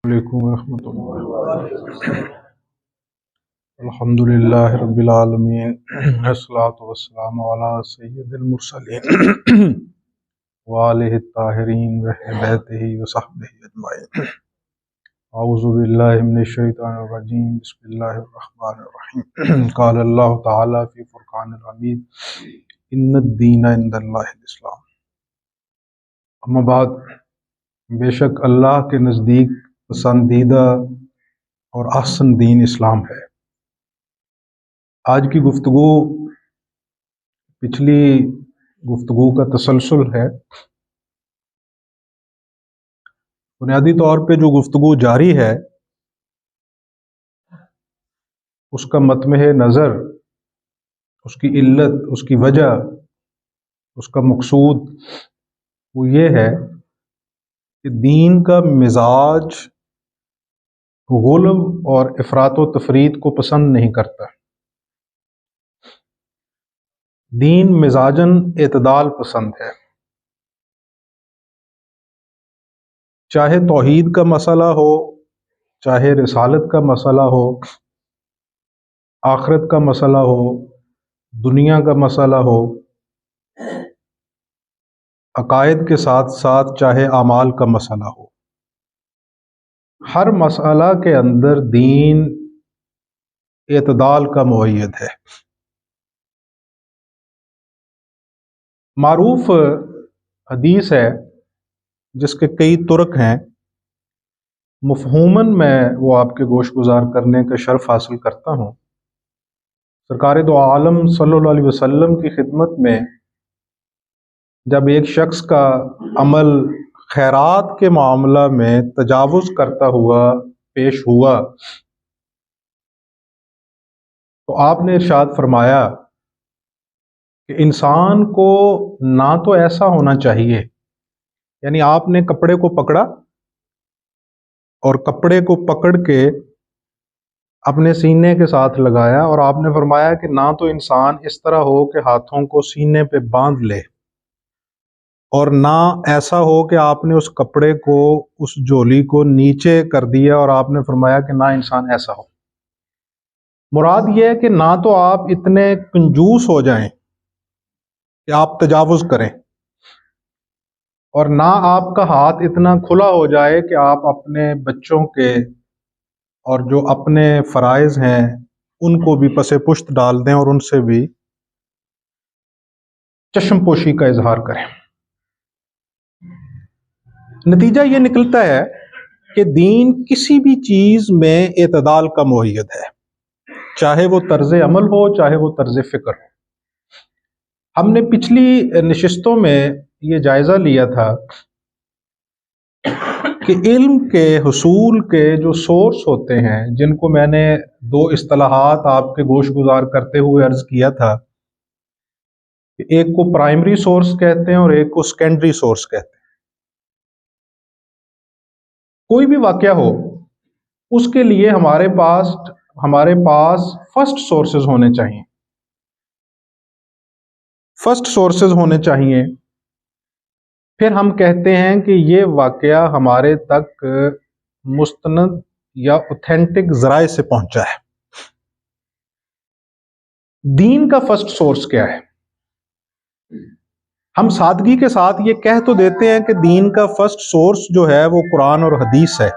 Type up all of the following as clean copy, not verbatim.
علیکم ورحمۃ اللہ۔ الحمدللہ رب العالمین، والصلاۃ والسلام علی سید المرسلین وآلہ الطاہرین واہل بیتہ وصحبہ اجمعین۔ اعوذ باللہ من الشیطان الرجیم، بسم اللہ الرحمن الرحیم۔ قال اللہ تعالی فی فرقان الحمید، ان الدین عند اللہ الاسلام۔ اما بعد، بے شک اللہ کے نزدیک پسندیدہ اور احسن دین اسلام ہے۔ آج کی گفتگو پچھلی گفتگو کا تسلسل ہے۔ بنیادی طور پہ جو گفتگو جاری ہے اس کا مطمع نظر، اس کی علت، اس کی وجہ، اس کا مقصود وہ یہ ہے کہ دین کا مزاج غلو اور افراط و تفریط کو پسند نہیں کرتا۔ دین مزاجاً اعتدال پسند ہے۔ چاہے توحید کا مسئلہ ہو، چاہے رسالت کا مسئلہ ہو، آخرت کا مسئلہ ہو، دنیا کا مسئلہ ہو، عقائد کے ساتھ ساتھ چاہے اعمال کا مسئلہ ہو، ہر مسئلہ کے اندر دین اعتدال کا مؤید ہے۔ معروف حدیث ہے جس کے کئی طرق ہیں، مفہوماً میں وہ آپ کے گوش گزار کرنے کا شرف حاصل کرتا ہوں۔ سرکار دو عالم صلی اللہ علیہ وسلم کی خدمت میں جب ایک شخص کا عمل خیرات کے معاملہ میں تجاوز کرتا ہوا پیش ہوا تو آپ نے ارشاد فرمایا کہ انسان کو نہ تو ایسا ہونا چاہیے، یعنی آپ نے کپڑے کو پکڑا اور کپڑے کو پکڑ کے اپنے سینے کے ساتھ لگایا، اور آپ نے فرمایا کہ نہ تو انسان اس طرح ہو کہ ہاتھوں کو سینے پہ باندھ لے، اور نہ ایسا ہو کہ آپ نے اس کپڑے کو، اس جولی کو نیچے کر دیا، اور آپ نے فرمایا کہ نہ انسان ایسا ہو۔ مراد یہ ہے کہ نہ تو آپ اتنے کنجوس ہو جائیں کہ آپ تجاوز کریں، اور نہ آپ کا ہاتھ اتنا کھلا ہو جائے کہ آپ اپنے بچوں کے اور جو اپنے فرائض ہیں ان کو بھی پس پشت ڈال دیں اور ان سے بھی چشم پوشی کا اظہار کریں۔ نتیجہ یہ نکلتا ہے کہ دین کسی بھی چیز میں اعتدال کا مؤید ہے، چاہے وہ طرز عمل ہو، چاہے وہ طرز فکر ہو۔ ہم نے پچھلی نشستوں میں یہ جائزہ لیا تھا کہ علم کے حصول کے جو سورس ہوتے ہیں، جن کو میں نے دو اصطلاحات آپ کے گوش گزار کرتے ہوئے عرض کیا تھا کہ ایک کو پرائمری سورس کہتے ہیں اور ایک کو سیکنڈری سورس کہتے ہیں۔ کوئی بھی واقعہ ہو، اس کے لیے ہمارے پاس فرسٹ سورسز ہونے چاہیے، فرسٹ سورسز ہونے چاہیے۔ پھر ہم کہتے ہیں کہ یہ واقعہ ہمارے تک مستند یا اوتھینٹک ذرائع سے پہنچا ہے۔ دین کا فرسٹ سورس کیا ہے؟ ہم سادگی کے ساتھ یہ کہہ تو دیتے ہیں کہ دین کا فرسٹ سورس جو ہے وہ قرآن اور حدیث ہے،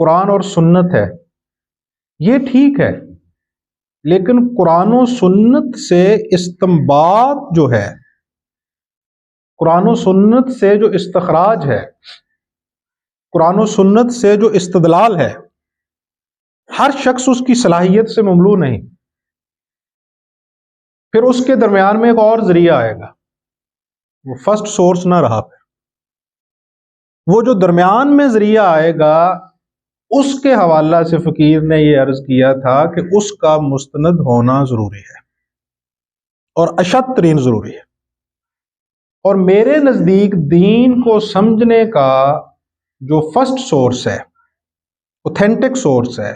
قرآن اور سنت ہے۔ یہ ٹھیک ہے، لیکن قرآن و سنت سے استنباط جو ہے، قرآن و سنت سے جو استخراج ہے، قرآن و سنت سے جو استدلال ہے، ہر شخص اس کی صلاحیت سے مملو نہیں۔ پھر اس کے درمیان میں ایک اور ذریعہ آئے گا، وہ فرسٹ سورس نہ رہا۔ پھر وہ جو درمیان میں ذریعہ آئے گا، اس کے حوالہ سے فقیر نے یہ عرض کیا تھا کہ اس کا مستند ہونا ضروری ہے اور اشد ترین ضروری ہے۔ اور میرے نزدیک دین کو سمجھنے کا جو فرسٹ سورس ہے، اوتھینٹک سورس ہے،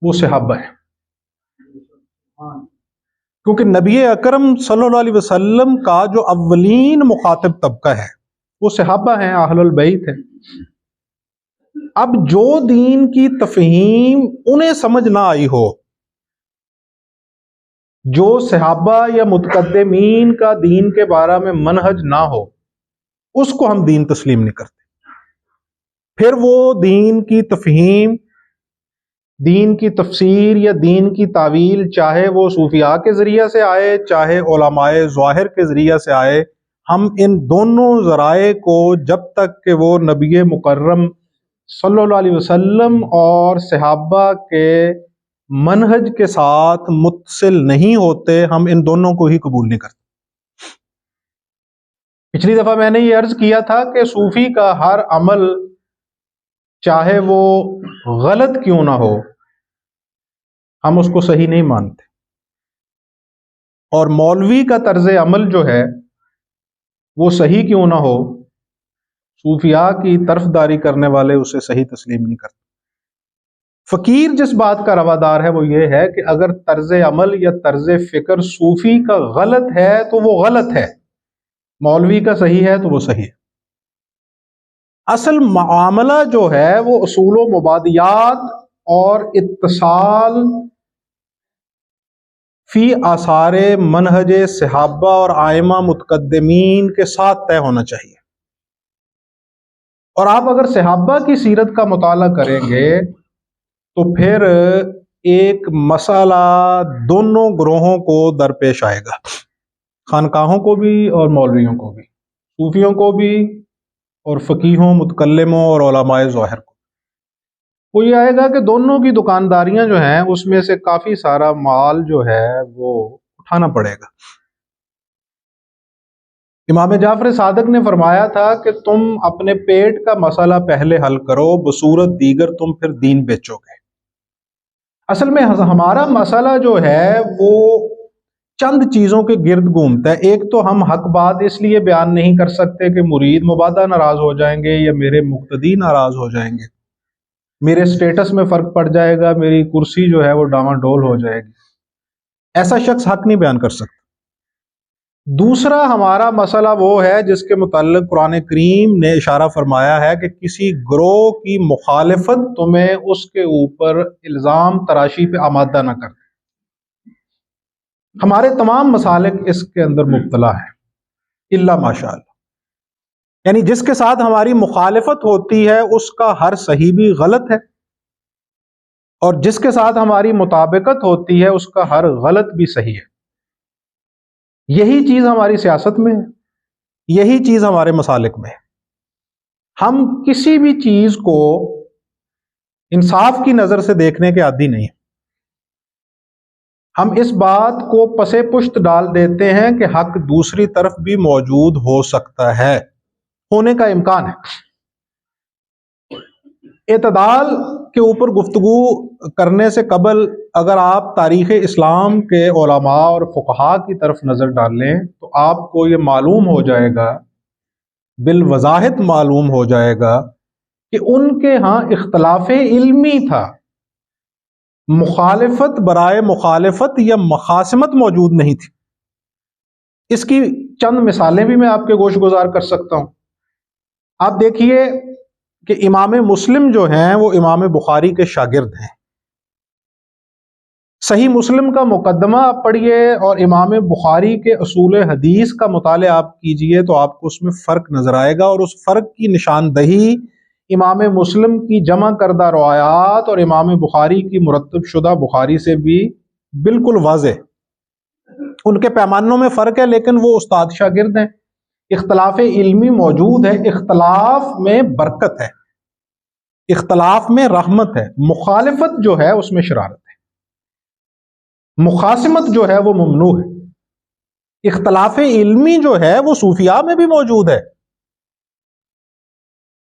وہ صحابہ ہے۔ کیونکہ نبی اکرم صلی اللہ علیہ وسلم کا جو اولین مخاطب طبقہ ہے وہ صحابہ ہیں، اہل البیت ہیں۔ اب جو دین کی تفہیم انہیں سمجھ نہ آئی ہو، جو صحابہ یا متقدمین کا دین کے بارے میں منہج نہ ہو، اس کو ہم دین تسلیم نہیں کرتے۔ پھر وہ دین کی تفہیم، دین کی تفسیر یا دین کی تعویل، چاہے وہ صوفیاء کے ذریعہ سے آئے، چاہے علماء ظاہر کے ذریعہ سے آئے، ہم ان دونوں ذرائع کو جب تک کہ وہ نبی مکرم صلی اللہ علیہ وسلم اور صحابہ کے منہج کے ساتھ متصل نہیں ہوتے، ہم ان دونوں کو ہی قبول نہیں کرتے۔ پچھلی دفعہ میں نے یہ عرض کیا تھا کہ صوفی کا ہر عمل، چاہے وہ غلط کیوں نہ ہو، ہم اس کو صحیح نہیں مانتے، اور مولوی کا طرز عمل جو ہے وہ صحیح کیوں نہ ہو، صوفیاء کی طرفداری کرنے والے اسے صحیح تسلیم نہیں کرتے۔ فقیر جس بات کا روادار ہے وہ یہ ہے کہ اگر طرز عمل یا طرز فکر صوفی کا غلط ہے تو وہ غلط ہے، مولوی کا صحیح ہے تو وہ صحیح ہے۔ اصل معاملہ جو ہے وہ اصول و مبادیات اور اتصال فی آثار منہج صحابہ اور ائمہ متقدمین کے ساتھ طے ہونا چاہیے۔ اور آپ اگر صحابہ کی سیرت کا مطالعہ کریں گے تو پھر ایک مسئلہ دونوں گروہوں کو درپیش آئے گا، خانقاہوں کو بھی اور مولویوں کو بھی، صوفیوں کو بھی اور فقیہوں، متکلموں اور علماء ظاہر کو۔ وہ یہ آئے گا کہ دونوں کی دکانداریاں جو ہیں اس میں سے کافی سارا مال جو ہے وہ اٹھانا پڑے گا۔ امام جعفر صادق نے فرمایا تھا کہ تم اپنے پیٹ کا مسئلہ پہلے حل کرو، بصورت دیگر تم پھر دین بیچو گے۔ اصل میں ہمارا مسئلہ جو ہے وہ چند چیزوں کے گرد گھومتا ہے۔ ایک تو ہم حق بات اس لیے بیان نہیں کر سکتے کہ مرید مبادہ ناراض ہو جائیں گے یا میرے مقتدی ناراض ہو جائیں گے، میرے سٹیٹس میں فرق پڑ جائے گا، میری کرسی جو ہے وہ ڈاواں ڈول ہو جائے گی۔ ایسا شخص حق نہیں بیان کر سکتا۔ دوسرا ہمارا مسئلہ وہ ہے جس کے متعلق قرآن کریم نے اشارہ فرمایا ہے کہ کسی گروہ کی مخالفت تمہیں اس کے اوپر الزام تراشی پہ آمادہ نہ کر دے۔ ہمارے تمام مسالک اس کے اندر مبتلا ہیں الا ماشاء اللہ، یعنی جس کے ساتھ ہماری مخالفت ہوتی ہے اس کا ہر صحیح بھی غلط ہے، اور جس کے ساتھ ہماری مطابقت ہوتی ہے اس کا ہر غلط بھی صحیح ہے۔ یہی چیز ہماری سیاست میں ہے، یہی چیز ہمارے مسالک میں ہے۔ ہم کسی بھی چیز کو انصاف کی نظر سے دیکھنے کے عادی نہیں ہیں۔ ہم اس بات کو پسے پشت ڈال دیتے ہیں کہ حق دوسری طرف بھی موجود ہو سکتا ہے، ہونے کا امکان ہے۔ اعتدال کے اوپر گفتگو کرنے سے قبل اگر آپ تاریخ اسلام کے علماء اور فقہاء کی طرف نظر ڈالیں تو آپ کو یہ معلوم ہو جائے گا، بالوضاحت معلوم ہو جائے گا کہ ان کے ہاں اختلاف علمی تھا، مخالفت برائے مخالفت یا مخاصمت موجود نہیں تھی۔ اس کی چند مثالیں بھی میں آپ کے گوش گزار کر سکتا ہوں۔ آپ دیکھیے کہ امام مسلم جو ہیں وہ امام بخاری کے شاگرد ہیں۔ صحیح مسلم کا مقدمہ آپ پڑھیے اور امام بخاری کے اصول حدیث کا مطالعہ آپ کیجئے تو آپ کو اس میں فرق نظر آئے گا، اور اس فرق کی نشاندہی امام مسلم کی جمع کردہ روایات اور امام بخاری کی مرتب شدہ بخاری سے بھی بالکل واضح۔ ان کے پیمانوں میں فرق ہے لیکن وہ استاد شاگرد ہیں۔ اختلاف علمی موجود ہے، اختلاف میں برکت ہے، اختلاف میں رحمت ہے۔ مخالفت جو ہے اس میں شرارت ہے، مخاصمت جو ہے وہ ممنوع ہے۔ اختلاف علمی جو ہے وہ صوفیاء میں بھی موجود ہے۔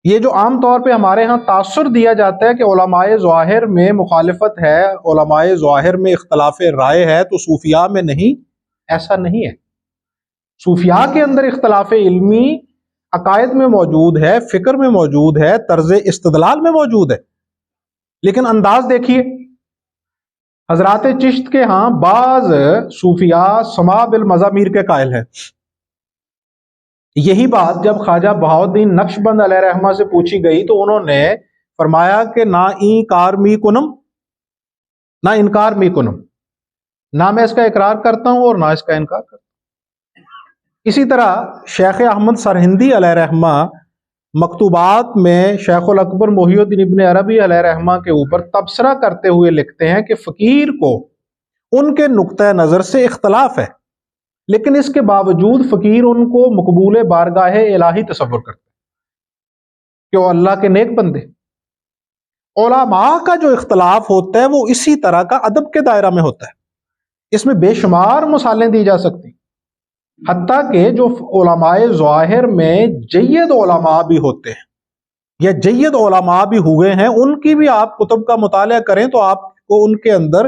یہ جو عام طور پہ ہمارے ہاں تاثر دیا جاتا ہے کہ علماء ظاہر میں مخالفت ہے، علماء ظاہر میں اختلاف رائے ہے تو صوفیاء میں نہیں، ایسا نہیں ہے۔ صوفیاء کے اندر اختلاف علمی عقائد میں موجود ہے، فکر میں موجود ہے، طرز استدلال میں موجود ہے، لیکن انداز دیکھیے۔ حضرات چشت کے ہاں بعض صوفیاء سماع بالمزامیر کے قائل ہیں۔ یہی بات جب خواجہ بہاؤالدین نقشبند علیہ رحمہ سے پوچھی گئی تو انہوں نے فرمایا کہ نہ انکار می کنم نہ انکار می کنم، نہ میں اس کا اقرار کرتا ہوں اور نہ اس کا انکار کرتا ہوں۔ اسی طرح شیخ احمد سرہندی علیہ رحمہ مکتوبات میں شیخ الاکبر محی الدین ابن عربی علیہ رحمہ کے اوپر تبصرہ کرتے ہوئے لکھتے ہیں کہ فقیر کو ان کے نقطہ نظر سے اختلاف ہے، لیکن اس کے باوجود فقیر ان کو مقبول بارگاہ الہی تصور کرتے ہیں کہ وہ اللہ کے نیک بندے۔ علماء کا جو اختلاف ہوتا ہے وہ اسی طرح کا ادب کے دائرہ میں ہوتا ہے، اس میں بے شمار مثالیں دی جا سکتی، حتیٰ کہ جو علماء ظاہر میں جید علماء بھی ہوتے ہیں یا جید علماء بھی ہوئے ہیں، ان کی بھی آپ کتب کا مطالعہ کریں تو آپ کو ان کے اندر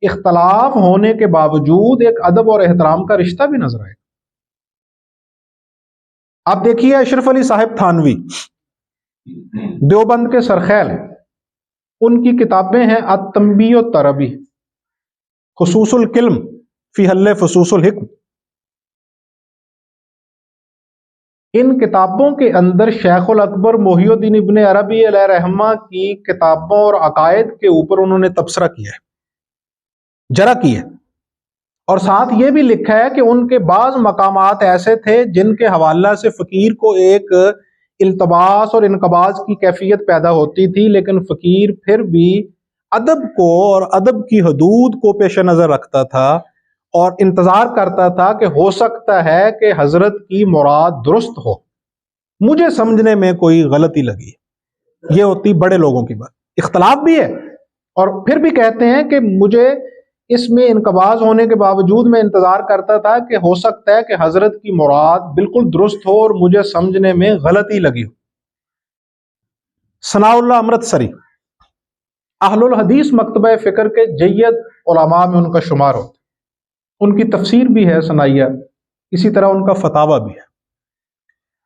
اختلاف ہونے کے باوجود ایک ادب اور احترام کا رشتہ بھی نظر آئے گا۔ آپ دیکھیے اشرف علی صاحب تھانوی دیوبند کے سرخیل، ان کی کتابیں ہیں التنبیہ والتربیہ، خصوص الکلم فی حل فصوص الحکم۔ ان کتابوں کے اندر شیخ الاکبر محی الدین ابن عربی علیہ رحمہ کی کتابوں اور عقائد کے اوپر انہوں نے تبصرہ کیا ہے، جرح کی ہے، اور ساتھ یہ بھی لکھا ہے کہ ان کے بعض مقامات ایسے تھے جن کے حوالہ سے فقیر کو ایک التباس اور انقباض کی کیفیت پیدا ہوتی تھی، لیکن فقیر پھر بھی ادب کو اور ادب کی حدود کو پیش نظر رکھتا تھا اور انتظار کرتا تھا کہ ہو سکتا ہے کہ حضرت کی مراد درست ہو، مجھے سمجھنے میں کوئی غلطی لگی۔ یہ ہوتی بڑے لوگوں کی بات، اختلاف بھی ہے اور پھر بھی کہتے ہیں کہ مجھے اس میں انقباض ہونے کے باوجود میں انتظار کرتا تھا کہ ہو سکتا ہے کہ حضرت کی مراد بالکل درست ہو اور مجھے سمجھنے میں غلطی لگی ہو۔ ثناء اللہ امرتسری اہل الحدیث مکتبہ فکر کے جید علماء میں ان کا شمار ہوتا ہے، ان کی تفسیر بھی ہے ثنائیہ، اسی طرح ان کا فتاویٰ بھی ہے۔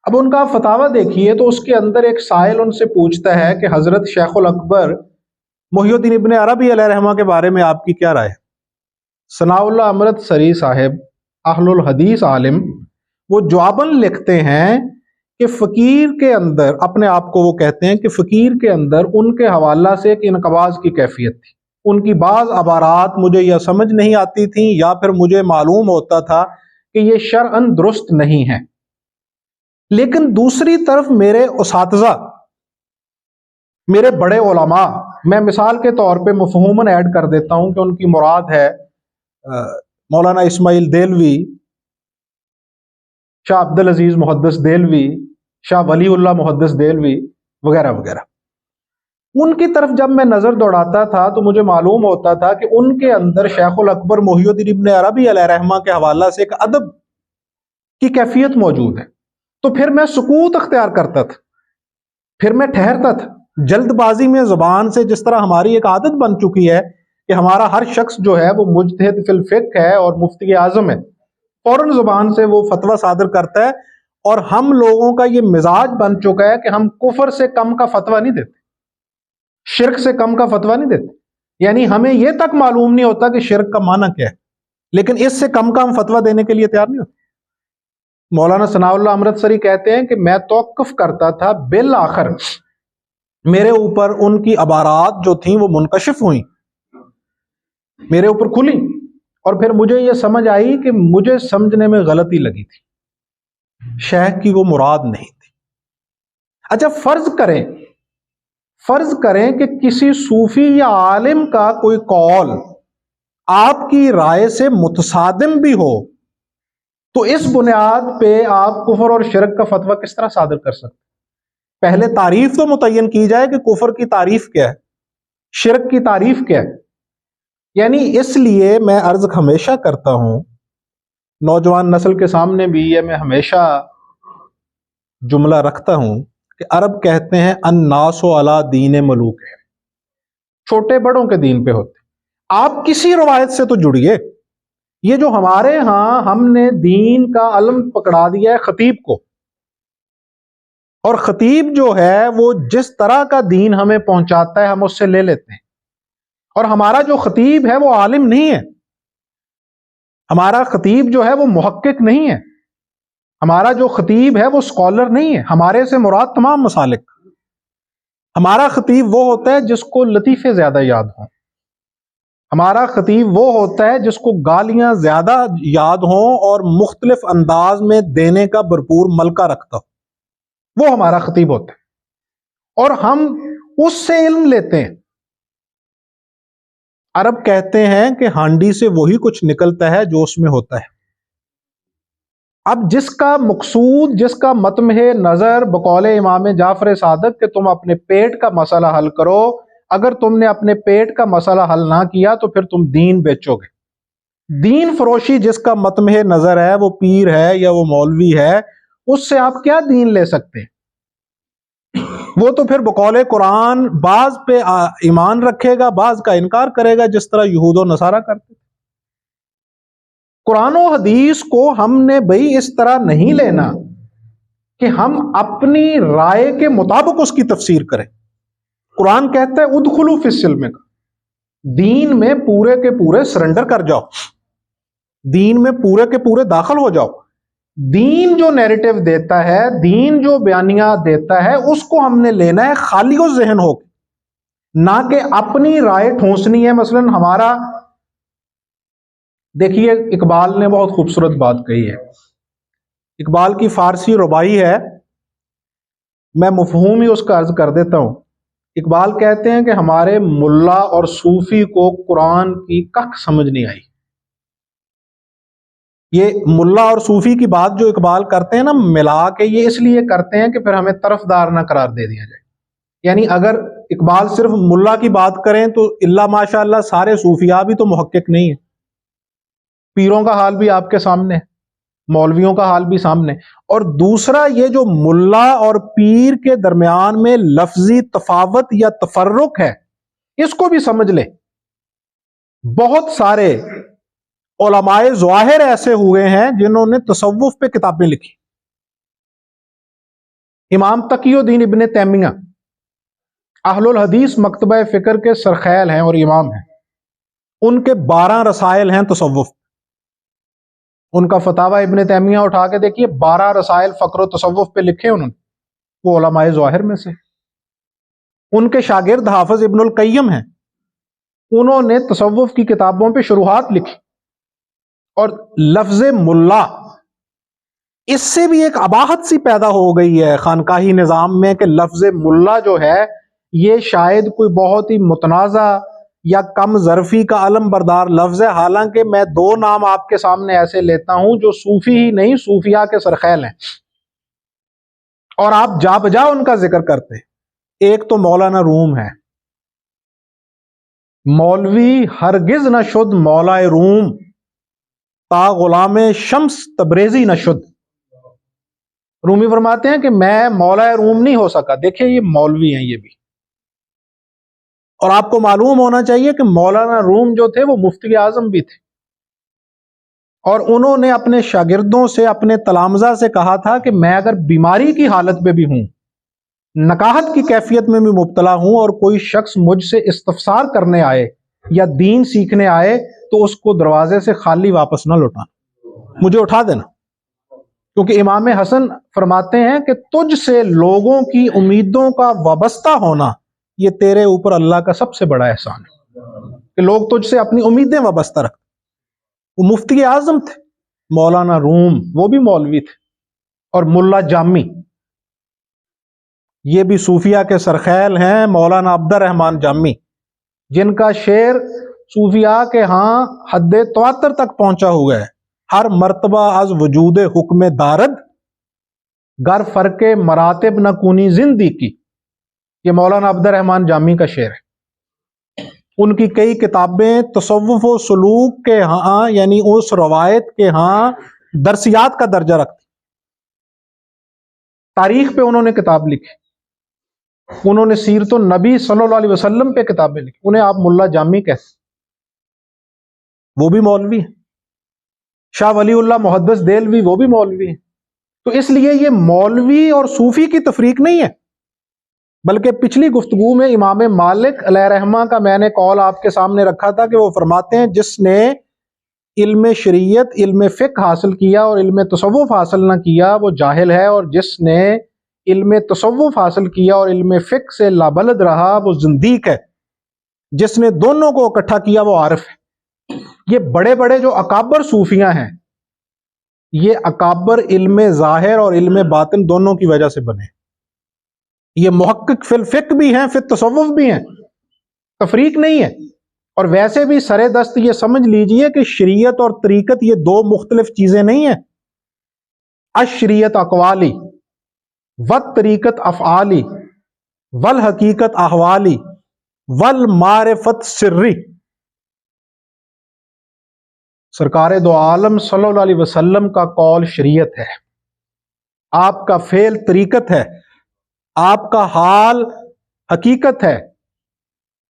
اب ان کا فتاویٰ دیکھیے تو اس کے اندر ایک سائل ان سے پوچھتا ہے کہ حضرت شیخ الاکبر محی الدین ابن عربی علیہ رحمہ کے بارے میں آپ کی کیا رائے ہے؟ ثناء اللہ امرتسری صاحب اہل الحدیث عالم وہ جواباً لکھتے ہیں کہ فقیر کے اندر، اپنے آپ کو وہ کہتے ہیں کہ فقیر کے اندر ان کے حوالہ سے ایک انقباض کی کیفیت تھی، ان کی بعض عبارات مجھے یا سمجھ نہیں آتی تھیں یا پھر مجھے معلوم ہوتا تھا کہ یہ شرعاً درست نہیں ہے، لیکن دوسری طرف میرے اساتذہ، میرے بڑے علماء، میں مثال کے طور پہ مفہوماً ایڈ کر دیتا ہوں کہ ان کی مراد ہے مولانا اسماعیل دہلوی، شاہ عبد العزیز محدث دہلوی، شاہ ولی اللہ محدث دہلوی وغیرہ وغیرہ۔ ان کی طرف جب میں نظر دوڑاتا تھا تو مجھے معلوم ہوتا تھا کہ ان کے اندر شیخ الاکبر محی الدین ابن عربی علیہ رحمہ کے حوالہ سے ایک ادب کی کیفیت موجود ہے، تو پھر میں سکوت اختیار کرتا تھا، پھر میں ٹھہرتا تھا۔ جلد بازی میں زبان سے جس طرح ہماری ایک عادت بن چکی ہے کہ ہمارا ہر شخص جو ہے وہ مجتہد فی الفقہ ہے اور مفتی اعظم ہے، فوراً زبان سے وہ فتویٰ صادر کرتا ہے، اور ہم لوگوں کا یہ مزاج بن چکا ہے کہ ہم کفر سے کم کا فتویٰ نہیں دیتے، شرک سے کم کا فتویٰ نہیں دیتے، یعنی ہمیں یہ تک معلوم نہیں ہوتا کہ شرک کا معنی کیا ہے، لیکن اس سے کم کا ہم فتویٰ دینے کے لیے تیار نہیں ہوتے۔ مولانا ثناء اللہ امرتسری کہتے ہیں کہ میں توقف کرتا تھا، بالآخر میرے اوپر ان کی عبارات جو تھیں وہ منکشف ہوئیں، میرے اوپر کھلی، اور پھر مجھے یہ سمجھ آئی کہ مجھے سمجھنے میں غلطی لگی تھی، شیخ کی وہ مراد نہیں تھی۔ اچھا فرض کریں کہ کسی صوفی یا عالم کا کوئی قول آپ کی رائے سے متصادم بھی ہو، تو اس بنیاد پہ آپ کفر اور شرک کا فتویٰ کس طرح صادر کر سکتے؟ پہلے تعریف تو متعین کی جائے کہ کفر کی تعریف کیا ہے، شرک کی تعریف کیا ہے۔ یعنی اس لیے میں عرض ہمیشہ کرتا ہوں، نوجوان نسل کے سامنے بھی یہ میں ہمیشہ جملہ رکھتا ہوں کہ عرب کہتے ہیں الناس علی دین ملوک ہے، چھوٹے بڑوں کے دین پہ ہوتے۔ آپ کسی روایت سے تو جڑیے، یہ جو ہمارے ہاں ہم نے دین کا علم پکڑا دیا ہے خطیب کو، اور خطیب جو ہے وہ جس طرح کا دین ہمیں پہنچاتا ہے ہم اس سے لے لیتے ہیں، اور ہمارا جو خطیب ہے وہ عالم نہیں ہے، ہمارا خطیب جو ہے وہ محقق نہیں ہے، ہمارا جو خطیب ہے وہ اسکالر نہیں ہے، ہمارے سے مراد تمام مسالک۔ ہمارا خطیب وہ ہوتا ہے جس کو لطیفے زیادہ یاد ہوں، ہمارا خطیب وہ ہوتا ہے جس کو گالیاں زیادہ یاد ہوں اور مختلف انداز میں دینے کا بھرپور ملکہ رکھتا ہو، وہ ہمارا خطیب ہوتا ہے، اور ہم اس سے علم لیتے ہیں۔ عرب کہتے ہیں کہ ہانڈی سے وہی کچھ نکلتا ہے جو اس میں ہوتا ہے۔ اب جس کا مقصود، جس کا مطمح نظر بقول امام جعفر صادق کہ تم اپنے پیٹ کا مسئلہ حل کرو، اگر تم نے اپنے پیٹ کا مسئلہ حل نہ کیا تو پھر تم دین بیچو گے۔ دین فروشی جس کا مطمح نظر ہے، وہ پیر ہے یا وہ مولوی ہے، اس سے آپ کیا دین لے سکتے ہیں؟ وہ تو پھر بقول قرآن بعض پہ ایمان رکھے گا، بعض کا انکار کرے گا، جس طرح یہود و نصارہ کرتے۔ قرآن و حدیث کو ہم نے بھئی اس طرح نہیں لینا کہ ہم اپنی رائے کے مطابق اس کی تفسیر کریں۔ قرآن کہتا ہے ادخلوا فی السلم، دین میں پورے کے پورے سرنڈر کر جاؤ، دین میں پورے کے پورے داخل ہو جاؤ۔ دین جو نیریٹو دیتا ہے، دین جو بیانیہ دیتا ہے، اس کو ہم نے لینا ہے خالی و ذہن ہو کے، نہ کہ اپنی رائے ٹھونسنی ہے۔ مثلا ہمارا دیکھیے، اقبال نے بہت خوبصورت بات کہی ہے، اقبال کی فارسی ربائی ہے، میں مفہوم ہی اس کا عرض کر دیتا ہوں۔ اقبال کہتے ہیں کہ ہمارے ملا اور صوفی کو قرآن کی کخ سمجھ نہیں آئی۔ یہ ملا اور صوفی کی بات جو اقبال کرتے ہیں نا ملا کے، یہ اس لیے کرتے ہیں کہ پھر ہمیں طرفدار نہ قرار دے دیا جائے۔ یعنی اگر اقبال صرف ملا کی بات کریں تو اللہ ماشاء اللہ سارے صوفیاء بھی تو محقق نہیں ہیں، پیروں کا حال بھی آپ کے سامنے، مولویوں کا حال بھی سامنے۔ اور دوسرا، یہ جو ملا اور پیر کے درمیان میں لفظی تفاوت یا تفرق ہے، اس کو بھی سمجھ لے۔ بہت سارے علماء ظواہر ایسے ہوئے ہیں جنہوں نے تصوف پہ کتابیں لکھی۔ امام تقی الدین ابن تیمیہ اہل الحدیث مکتبہ فکر کے سرخیل ہیں اور امام ہیں، ان کے 12 رسائل ہیں تصوف۔ ان کا فتاوی ابن تیمیہ اٹھا کے دیکھیے، 12 رسائل فقر و تصوف پہ لکھے انہوں نے، وہ علماء ظواہر میں سے۔ ان کے شاگرد حافظ ابن القیم ہیں، انہوں نے تصوف کی کتابوں پہ شروحات لکھی۔ اور لفظ ملا، اس سے بھی ایک اباحت سی پیدا ہو گئی ہے خانقاہی نظام میں کہ لفظ ملا جو ہے یہ شاید کوئی بہت ہی متنازع یا کم ظرفی کا علم بردار لفظ ہے، حالانکہ میں 2 نام آپ کے سامنے ایسے لیتا ہوں جو صوفی ہی نہیں صوفیاء کے سرخیل ہیں، اور آپ جا بجا ان کا ذکر کرتے ہیں۔ ایک تو مولانا روم ہے، مولوی ہرگز نہ شد مولا روم، تا غلام شمس تبریزی نہ شد۔ رومی فرماتے ہیں کہ میں مولا روم نہیں ہو سکا۔ دیکھیں یہ مولوی ہیں یہ بھی، اور آپ کو معلوم ہونا چاہیے کہ مولانا روم جو تھے وہ مفتی اعظم بھی تھے، اور انہوں نے اپنے شاگردوں سے، اپنے تلامذہ سے کہا تھا کہ میں اگر بیماری کی حالت میں بھی ہوں، نکاحت کی کیفیت میں بھی مبتلا ہوں، اور کوئی شخص مجھ سے استفسار کرنے آئے یا دین سیکھنے آئے تو اس کو دروازے سے خالی واپس نہ لوٹانا، مجھے اٹھا دینا، کیونکہ امام حسن فرماتے ہیں کہ تجھ سے لوگوں کی امیدوں کا وابستہ ہونا یہ تیرے اوپر اللہ کا سب سے بڑا احسان ہے، کہ لوگ تجھ سے اپنی امیدیں وابستہ رکھتے۔ وہ مفتی اعظم تھے مولانا روم، وہ بھی مولوی تھے، اور ملا جامی یہ بھی صوفیاء کے سرخیل ہیں، مولانا عبد الرحمن جامی، جن کا شعر صوفیاء کے ہاں حد تواتر تک پہنچا ہوا ہے۔ ہر مرتبہ از وجود حکم دارد، گر فرق مراتب نہ کونی زندگی کی، یہ مولانا عبد الرحمن جامی کا شعر ہے۔ ان کی کئی کتابیں تصوف و سلوک کے ہاں، یعنی اس روایت کے ہاں درسیات کا درجہ رکھتی۔ تاریخ پہ انہوں نے کتاب لکھی، انہوں نے سیرت النبی صلی اللہ علیہ وسلم پہ کتابیں لکھی، انہیں آپ ملا جامی کہتے، وہ بھی مولوی ہیں۔ شاہ ولی اللہ محدث دہلوی وہ بھی مولوی ہیں۔ تو اس لیے یہ مولوی اور صوفی کی تفریق نہیں ہے، بلکہ پچھلی گفتگو میں امام مالک علیہ رحمہ کا میں نے قول آپ کے سامنے رکھا تھا کہ وہ فرماتے ہیں جس نے علم شریعت، علم فقہ حاصل کیا اور علم تصوف حاصل نہ کیا وہ جاہل ہے، اور جس نے علم تصوف حاصل کیا اور علم فقہ سے لابلد رہا وہ زندیق ہے، جس نے دونوں کو اکٹھا کیا وہ عارف ہے۔ یہ بڑے بڑے جو اکابر صوفیاں ہیں، یہ اکابر علم ظاہر اور علم باطن دونوں کی وجہ سے بنے۔ یہ محقق فی الفقہ بھی ہیں، فی التصوف بھی ہیں، تفریق نہیں ہے۔ اور ویسے بھی سرے دست یہ سمجھ لیجئے کہ شریعت اور طریقت یہ دو مختلف چیزیں نہیں ہیں۔ الشریعت اقوالی والطریقت افعالی والحقیقت احوالی والمعرفت سری۔ سرکار دو عالم صلی اللہ علیہ وسلم کا قول شریعت ہے، آپ کا فعل طریقت ہے، آپ کا حال حقیقت ہے،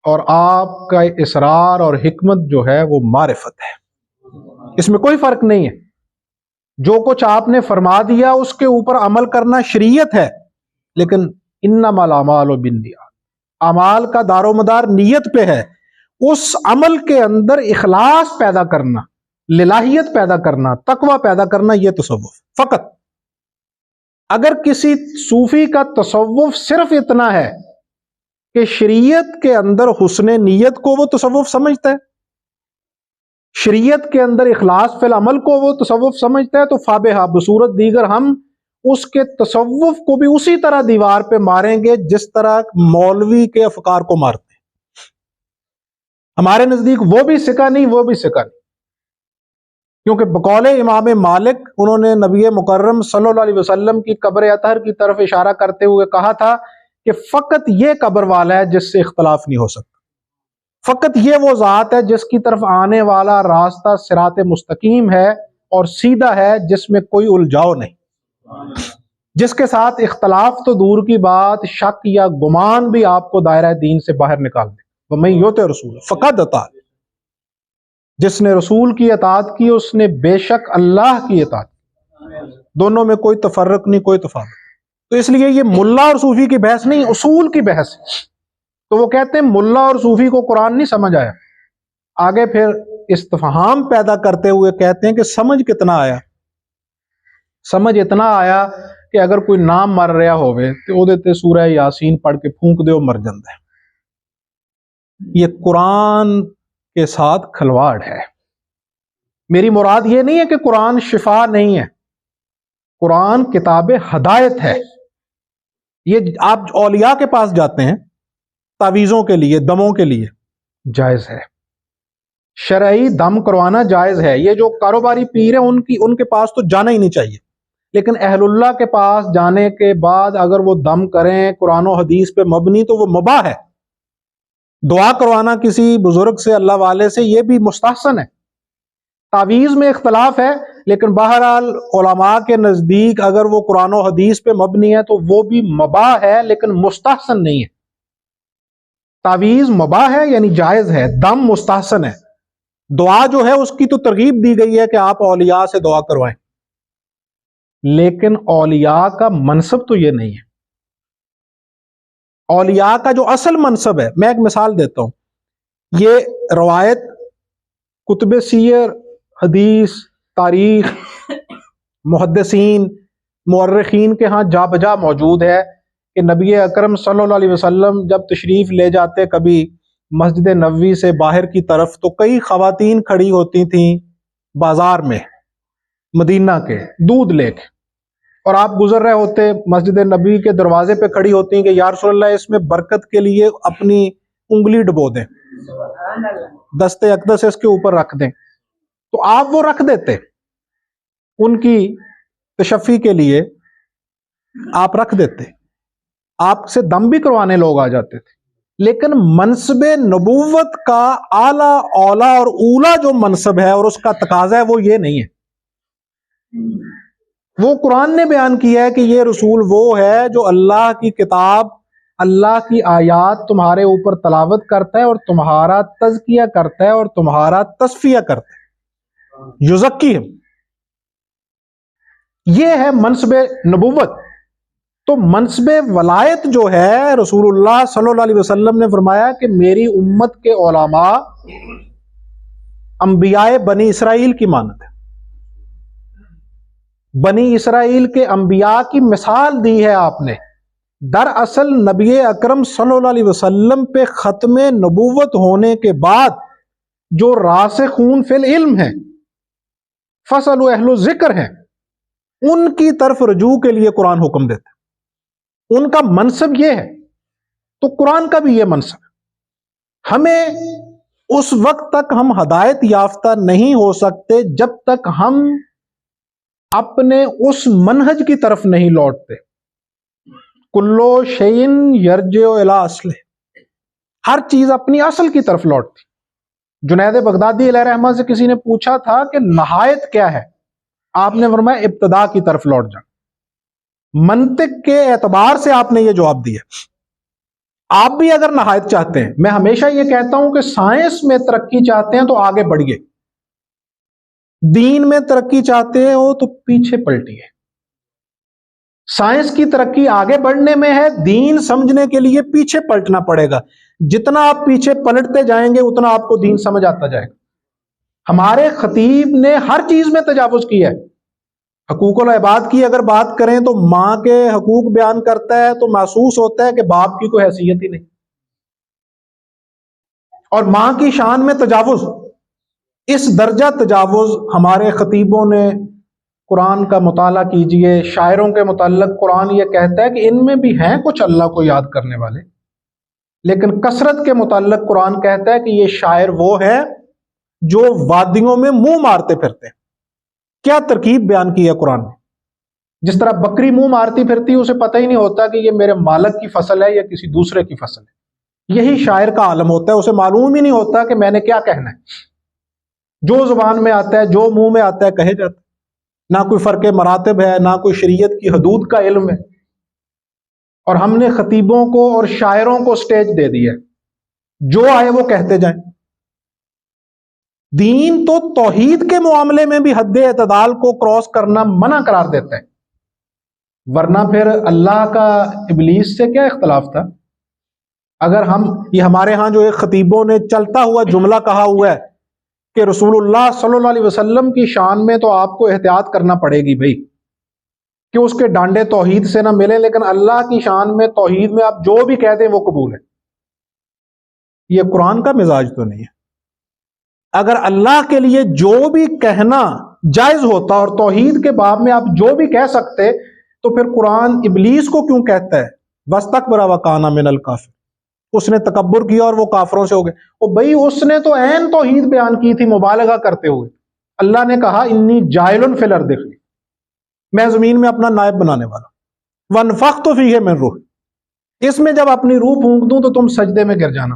اور آپ کا اسرار اور حکمت جو ہے وہ معرفت ہے۔ اس میں کوئی فرق نہیں ہے۔ جو کچھ آپ نے فرما دیا اس کے اوپر عمل کرنا شریعت ہے، لیکن انما الاعمال بالنیات، اعمال کا دار و مدار نیت پہ ہے۔ اس عمل کے اندر اخلاص پیدا کرنا، للہیت پیدا کرنا، تقوی پیدا کرنا، یہ تصوف فقط۔ اگر کسی صوفی کا تصوف صرف اتنا ہے کہ شریعت کے اندر حسن نیت کو وہ تصوف سمجھتا ہے، شریعت کے اندر اخلاص فی العمل کو وہ تصوف سمجھتا ہے، تو فابہا، بصورت دیگر ہم اس کے تصوف کو بھی اسی طرح دیوار پہ ماریں گے جس طرح مولوی کے افکار کو مارتے ہیں۔ ہمارے نزدیک وہ بھی سکہ نہیں، وہ بھی سکہ نہیں، کیونکہ بقول امام مالک انہوں نے نبی مکرم صلی اللہ علیہ وسلم کی قبر اطہر کی طرف اشارہ کرتے ہوئے کہا تھا کہ فقط یہ قبر والا ہے جس سے اختلاف نہیں ہو سکتا، فقط یہ وہ ذات ہے جس کی طرف آنے والا راستہ صراط مستقیم ہے اور سیدھا ہے، جس میں کوئی الجھاؤ نہیں، جس کے ساتھ اختلاف تو دور کی بات، شک یا گمان بھی آپ کو دائرہ دین سے باہر نکال دے۔ وَمَن یُطِعِ الرَّسُولَ فَقَدْ اطاع، جس نے رسول کی اطاعت کی اس نے بے شک اللہ کی اطاعت کی۔ دونوں میں کوئی تفرق نہیں، کوئی تفاوت۔ تو اس لیے یہ ملا اور صوفی کی بحث نہیں، اصول کی بحث ہے۔ تو وہ کہتے ہیں ملا اور صوفی کو قرآن نہیں سمجھ آیا۔ آگے پھر استفہام پیدا کرتے ہوئے کہتے ہیں کہ سمجھ کتنا آیا؟ سمجھ اتنا آیا کہ اگر کوئی نام مر رہا ہوئے تو وہ دیتے سورہ یاسین پڑھ کے پھونک دے وہ مر جاتا ہے۔ یہ قرآن کے ساتھ کھلواڑ ہے۔ میری مراد یہ نہیں ہے کہ قرآن شفا نہیں ہے، قرآن کتاب ہدایت ہے۔ یہ آپ اولیاء کے پاس جاتے ہیں تعویذوں کے لیے، دموں کے لیے، جائز ہے، شرعی دم کروانا جائز ہے۔ یہ جو کاروباری پیر ہیں ان کے پاس تو جانا ہی نہیں چاہیے، لیکن اہل اللہ کے پاس جانے کے بعد اگر وہ دم کریں قرآن و حدیث پہ مبنی تو وہ مباح ہے۔ دعا کروانا کسی بزرگ سے، اللہ والے سے، یہ بھی مستحسن ہے۔ تعویذ میں اختلاف ہے، لیکن بہرحال علماء کے نزدیک اگر وہ قرآن و حدیث پہ مبنی ہے تو وہ بھی مباح ہے، لیکن مستحسن نہیں ہے۔ تعویذ مباح ہے یعنی جائز ہے، دم مستحسن ہے۔ دعا جو ہے اس کی تو ترغیب دی گئی ہے کہ آپ اولیاء سے دعا کروائیں، لیکن اولیاء کا منصب تو یہ نہیں ہے۔ اولیاء کا جو اصل منصب ہے، میں ایک مثال دیتا ہوں، یہ روایت کتب سیر، حدیث، تاریخ، محدثین، مورخین کے ہاں جا بجا موجود ہے کہ نبی اکرم صلی اللہ علیہ وسلم جب تشریف لے جاتے کبھی مسجد نبوی سے باہر کی طرف تو کئی خواتین کھڑی ہوتی تھیں بازار میں مدینہ کے دودھ لے کے، اور آپ گزر رہے ہوتے مسجد نبوی کے دروازے پہ کھڑی ہوتی ہیں کہ یا رسول اللہ اس میں برکت کے لیے اپنی انگلی ڈبو دیں، دست اقدس اس کے اوپر رکھ دیں، تو آپ وہ رکھ دیتے، ان کی تشفی کے لیے آپ رکھ دیتے، آپ سے دم بھی کروانے لوگ آ جاتے تھے۔ لیکن منصب نبوت کا اعلیٰ اولا اور اولا جو منصب ہے اور اس کا تقاضا ہے وہ یہ نہیں ہے۔ وہ قرآن نے بیان کیا ہے کہ یہ رسول وہ ہے جو اللہ کی کتاب، اللہ کی آیات تمہارے اوپر تلاوت کرتا ہے اور تمہارا تزکیہ کرتا ہے اور تمہارا تصفیہ کرتا ہے، یزکیہم۔ یہ ہے منصب نبوت۔ تو منصب ولایت جو ہے، رسول اللہ صلی اللہ علیہ وسلم نے فرمایا کہ میری امت کے علماء انبیاء بنی اسرائیل کی مانند ہے۔ بنی اسرائیل کے انبیاء کی مثال دی ہے آپ نے۔ دراصل نبی اکرم صلی اللہ علیہ وسلم پہ ختم نبوت ہونے کے بعد جو راسخون فی العلم ہیں، فاسألوا اہل الذکر ہیں، ان کی طرف رجوع کے لیے قرآن حکم دیتا ہے۔ ان کا منصب یہ ہے، تو قرآن کا بھی یہ منصب ہے۔ ہمیں اس وقت تک ہم ہدایت یافتہ نہیں ہو سکتے جب تک ہم اپنے اس منہج کی طرف نہیں لوٹتے۔ کلو شیء یرجع الی اصلہ، ہر چیز اپنی اصل کی طرف لوٹتی۔ جنید بغدادی علیہ رحمہ سے کسی نے پوچھا تھا کہ نہایت کیا ہے؟ آپ نے فرمایا ابتدا کی طرف لوٹ جا۔ منطق کے اعتبار سے آپ نے یہ جواب دیا۔ آپ بھی اگر نہایت چاہتے ہیں، میں ہمیشہ یہ کہتا ہوں کہ سائنس میں ترقی چاہتے ہیں تو آگے بڑھیے، دین میں ترقی چاہتے ہو تو پیچھے پلٹیے۔ سائنس کی ترقی آگے بڑھنے میں ہے، دین سمجھنے کے لیے پیچھے پلٹنا پڑے گا۔ جتنا آپ پیچھے پلٹتے جائیں گے اتنا آپ کو دین سمجھ آتا جائے گا۔ ہمارے خطیب نے ہر چیز میں تجاوز کیا ہے۔ حقوق العباد کی اگر بات کریں تو ماں کے حقوق بیان کرتا ہے تو محسوس ہوتا ہے کہ باپ کی کوئی حیثیت ہی نہیں، اور ماں کی شان میں تجاوز، اس درجہ تجاوز ہمارے خطیبوں نے۔ قرآن کا مطالعہ کیجئے، شاعروں کے متعلق قرآن یہ کہتا ہے کہ ان میں بھی ہیں کچھ اللہ کو یاد کرنے والے، لیکن کثرت کے متعلق قرآن کہتا ہے کہ یہ شاعر وہ ہے جو وادیوں میں منہ مارتے پھرتے ہیں۔ کیا ترکیب بیان کی ہے قرآن نے؟ جس طرح بکری منہ مارتی پھرتی، اسے پتہ ہی نہیں ہوتا کہ یہ میرے مالک کی فصل ہے یا کسی دوسرے کی فصل ہے۔ یہی شاعر کا عالم ہوتا ہے، اسے معلوم ہی نہیں ہوتا کہ میں نے کیا کہنا ہے۔ جو زبان میں آتا ہے، جو منہ میں آتا ہے کہے جاتا ہے، نہ کوئی فرق مراتب ہے، نہ کوئی شریعت کی حدود کا علم ہے۔ اور ہم نے خطیبوں کو اور شاعروں کو سٹیج دے دی ہے، جو آئے وہ کہتے جائیں۔ دین تو توحید کے معاملے میں بھی حد اعتدال کو کراس کرنا منع قرار دیتا ہے، ورنہ پھر اللہ کا ابلیس سے کیا اختلاف تھا؟ اگر یہ ہمارے ہاں جو ایک خطیبوں نے چلتا ہوا جملہ کہا ہوا ہے کہ رسول اللہ صلی اللہ علیہ وسلم کی شان میں تو آپ کو احتیاط کرنا پڑے گی بھائی، کہ اس کے ڈانڈے توحید سے نہ ملے، لیکن اللہ کی شان میں توحید میں آپ جو بھی کہہ دیں وہ قبول ہے۔ یہ قرآن کا مزاج تو نہیں ہے۔ اگر اللہ کے لیے جو بھی کہنا جائز ہوتا اور توحید کے باب میں آپ جو بھی کہہ سکتے، تو پھر قرآن ابلیس کو کیوں کہتا ہے وَاسْتَكْبَرَ وَكَانَ مِنَ الْكَافِرِينَ؟ اس نے تکبر کیا اور وہ کافروں سے ہو گئے۔ اور بھائی اس نے تو عین توحید بیان کی تھی مبالغہ کرتے ہوئے۔ اللہ نے کہا انی جاعل فی الارض خلیفہ، میں زمین میں اپنا نائب بنانے والا ہوں، وانفخت فیہ من روحی، اس میں جب اپنی روح پھونک دوں تو تم سجدے میں گر جانا۔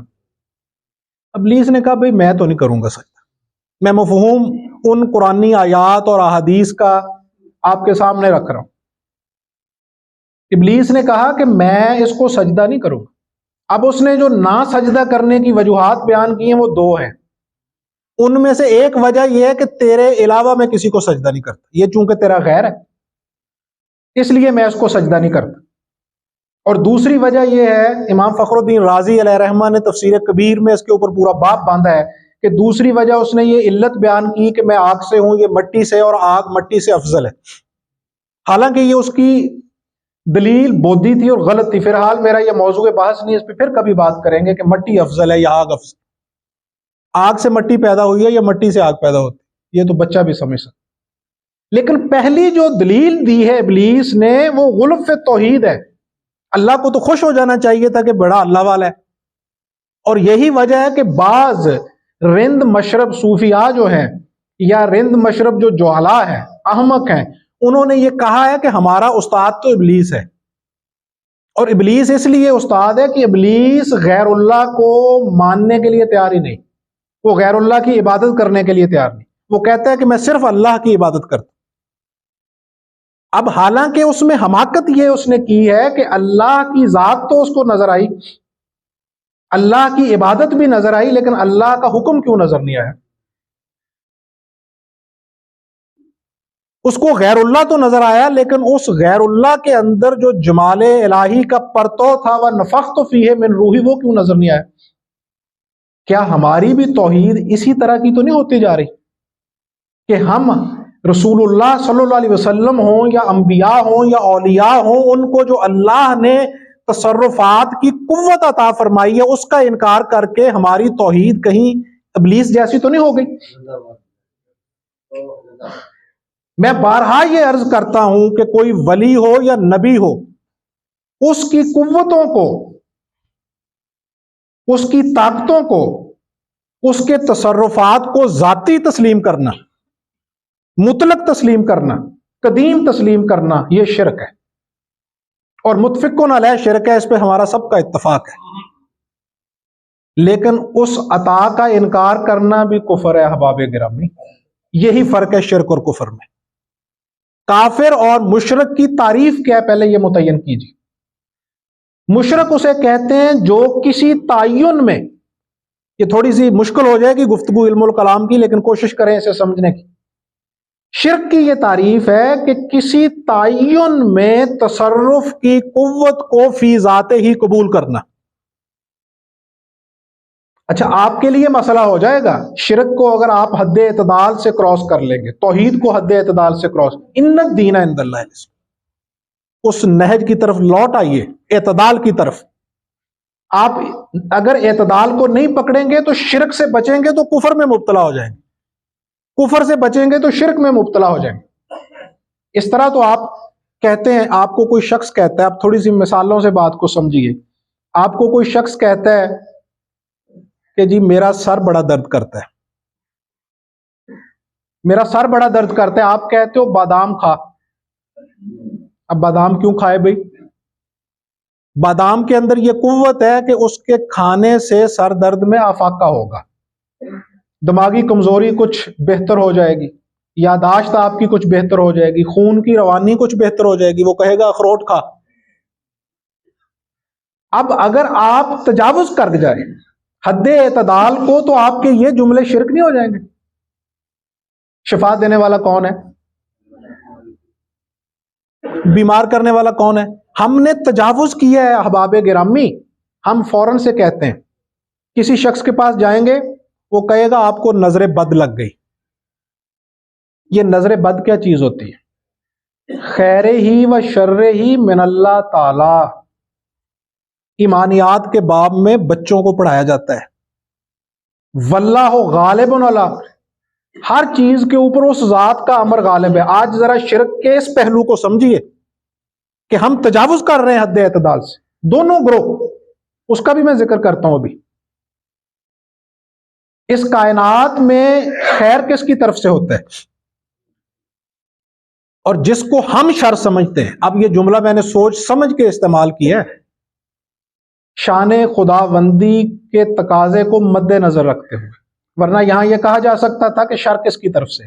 ابلیس نے کہا بھائی میں تو نہیں کروں گا سجدہ، میں مفہوم ان قرآنی آیات اور احادیث کا آپ کے سامنے رکھ رہا ہوں۔ ابلیس نے کہا کہ میں اس کو سجدہ نہیں کروں گا۔ اب اس نے جو نہ سجدہ کرنے کی وجوہات بیان کی ہیں وہ دو ہیں۔ ان میں سے ایک وجہ یہ ہے کہ تیرے علاوہ میں کسی کو سجدہ نہیں کرتا، یہ چونکہ تیرا غیر ہے اس لیے میں اس کو سجدہ نہیں کرتا۔ اور دوسری وجہ یہ ہے، امام فخر الدین رازی علیہ رحمہ نے تفسیر کبیر میں اس کے اوپر پورا باب باندھا ہے، کہ دوسری وجہ اس نے یہ علت بیان کی کہ میں آگ سے ہوں، یہ مٹی سے، اور آگ مٹی سے افضل ہے۔ حالانکہ یہ اس کی دلیل بودھی تھی اور غلط تھی۔ فی الحال میرا یہ موضوع بحث نہیں، اس پہ پھر کبھی بات کریں گے کہ مٹی افضل ہے یا آگ افضل، آگ سے مٹی پیدا ہوئی ہے یا مٹی سے آگ پیدا ہوتی ہے، یہ تو بچہ بھی سمجھ سکتا۔ لیکن پہلی جو دلیل دی ہے ابلیس نے وہ غلف توحید ہے۔ اللہ کو تو خوش ہو جانا چاہیے تھا کہ بڑا اللہ والا ہے، اور یہی وجہ ہے کہ بعض رند مشرب صوفیاء جو ہیں، یا رند مشرب جو جہلا ہیں، احمق ہیں، انہوں نے یہ کہا ہے کہ ہمارا استاد تو ابلیس ہے، اور ابلیس اس لیے استاد ہے کہ ابلیس غیر اللہ کو ماننے کے لیے تیار ہی نہیں، وہ غیر اللہ کی عبادت کرنے کے لیے تیار نہیں، وہ کہتا ہے کہ میں صرف اللہ کی عبادت کرتا ہوں۔ اب حالانکہ اس میں حماقت یہ اس نے کی ہے کہ اللہ کی ذات تو اس کو نظر آئی، اللہ کی عبادت بھی نظر آئی، لیکن اللہ کا حکم کیوں نظر نہیں آیا؟ اس کو غیر اللہ تو نظر آیا، لیکن اس غیر اللہ کے اندر جو جمال الہی کا پرتو تھا، وَنَفَخْتُ فِيهِ مِن روحی، وہ کیوں نظر نہیں آیا؟ کیا ہماری بھی توحید اسی طرح کی تو نہیں ہوتی جا رہی کہ ہم رسول اللہ صلی اللہ علیہ وسلم ہوں یا انبیاء ہوں یا اولیاء ہوں، ان کو جو اللہ نے تصرفات کی قوت عطا فرمائی ہے اس کا انکار کر کے ہماری توحید کہیں ابلیس جیسی تو نہیں ہو گئی؟ میں بارہا یہ عرض کرتا ہوں کہ کوئی ولی ہو یا نبی ہو، اس کی قوتوں کو، اس کی طاقتوں کو، اس کے تصرفات کو ذاتی تسلیم کرنا، مطلق تسلیم کرنا، قدیم تسلیم کرنا، یہ شرک ہے، اور متفقون علیہ شرک ہے، اس پہ ہمارا سب کا اتفاق ہے۔ لیکن اس عطا کا انکار کرنا بھی کفر ہے احباب گرامی۔ یہی فرق ہے شرک اور کفر میں۔ کافر اور مشرک کی تعریف کیا ہے پہلے یہ متعین کیجیے۔ مشرک اسے کہتے ہیں جو کسی تعین میں، یہ تھوڑی سی مشکل ہو جائے گی گفتگو علم الکلام کی، لیکن کوشش کریں اسے سمجھنے کی۔ شرک کی یہ تعریف ہے کہ کسی تعین میں تصرف کی قوت کو فی ذات ہی قبول کرنا۔ اچھا، آپ کے لیے مسئلہ ہو جائے گا شرک کو اگر آپ حد اعتدال سے کراس کر لیں گے، توحید کو حد اعتدال سے کراس، ان الدین عند اللہ الاسلام، اس نہج کی طرف لوٹ آئیے، اعتدال کی طرف۔ آپ اگر اعتدال کو نہیں پکڑیں گے تو شرک سے بچیں گے تو کفر میں مبتلا ہو جائیں گے، کفر سے بچیں گے تو شرک میں مبتلا ہو جائیں گے۔ اس طرح تو آپ کہتے ہیں، آپ کو کوئی شخص کہتا ہے، آپ تھوڑی سی مثالوں سے بات کو سمجھیے۔ آپ کو کوئی شخص کہتا ہے کہ جی میرا سر بڑا درد کرتا ہے، میرا سر بڑا درد کرتا ہے، آپ کہتے ہو بادام کھا۔ اب بادام کیوں کھائے بھائی؟ بادام کے اندر یہ قوت ہے کہ اس کے کھانے سے سر درد میں افاقہ ہوگا، دماغی کمزوری کچھ بہتر ہو جائے گی، یاداشت آپ کی کچھ بہتر ہو جائے گی، خون کی روانی کچھ بہتر ہو جائے گی، وہ کہے گا اخروٹ کھا۔ اب اگر آپ تجاوز کر جائیں حد اعتدال کو تو آپ کے یہ جملے شرک نہیں ہو جائیں گے؟ شفا دینے والا کون ہے؟ بیمار کرنے والا کون ہے؟ ہم نے تجاوز کیا ہے احباب گرامی۔ ہم فوراً سے کہتے ہیں کسی شخص کے پاس جائیں گے، وہ کہے گا آپ کو نظر بد لگ گئی۔ یہ نظر بد کیا چیز ہوتی ہے؟ خیر ہی و شر ہی من اللہ تعالی۔ ایمانیات کے باب میں بچوں کو پڑھایا جاتا ہے، واللہ غالب علی، ہر چیز کے اوپر اس ذات کا امر غالب ہے۔ آج ذرا شرک کے اس پہلو کو سمجھیے کہ ہم تجاوز کر رہے ہیں حد اعتدال سے، دونوں گروہ، اس کا بھی میں ذکر کرتا ہوں ابھی۔ اس کائنات میں خیر کس کی طرف سے ہوتا ہے؟ اور جس کو ہم شر سمجھتے ہیں، اب یہ جملہ میں نے سوچ سمجھ کے استعمال کیا ہے، شان خداوندی کے تقاضے کو مد نظر رکھتے ہوئے، ورنہ یہاں یہ کہا جا سکتا تھا کہ شر کس کی طرف سے؟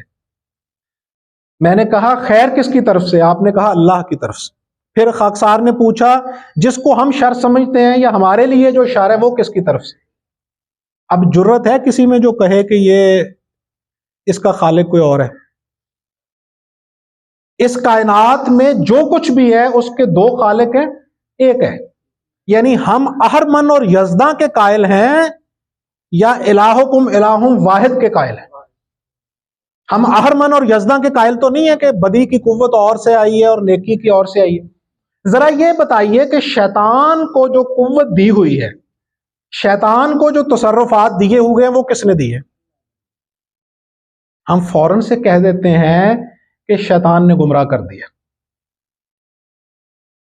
میں نے کہا خیر کس کی طرف سے، آپ نے کہا اللہ کی طرف سے۔ پھر خاکسار نے پوچھا جس کو ہم شر سمجھتے ہیں یا ہمارے لیے جو شر ہے وہ کس کی طرف سے؟ اب جرت ہے کسی میں جو کہے کہ یہ اس کا خالق کوئی اور ہے؟ اس کائنات میں جو کچھ بھی ہے اس کے دو خالق ہیں، ایک ہے، یعنی ہم اہرمن اور یزداں کے قائل ہیں یا الہکم الہ واحد کے قائل ہیں؟ ہم اہرمن اور یزداں کے قائل تو نہیں ہے کہ بدی کی قوت اور سے آئی ہے اور نیکی کی اور سے آئی ہے۔ ذرا یہ بتائیے کہ شیطان کو جو قوت دی ہوئی ہے، شیطان کو جو تصرفات دیے ہوئے ہیں، وہ کس نے دیے؟ ہم فوراً سے کہہ دیتے ہیں کہ شیطان نے گمراہ کر دیا۔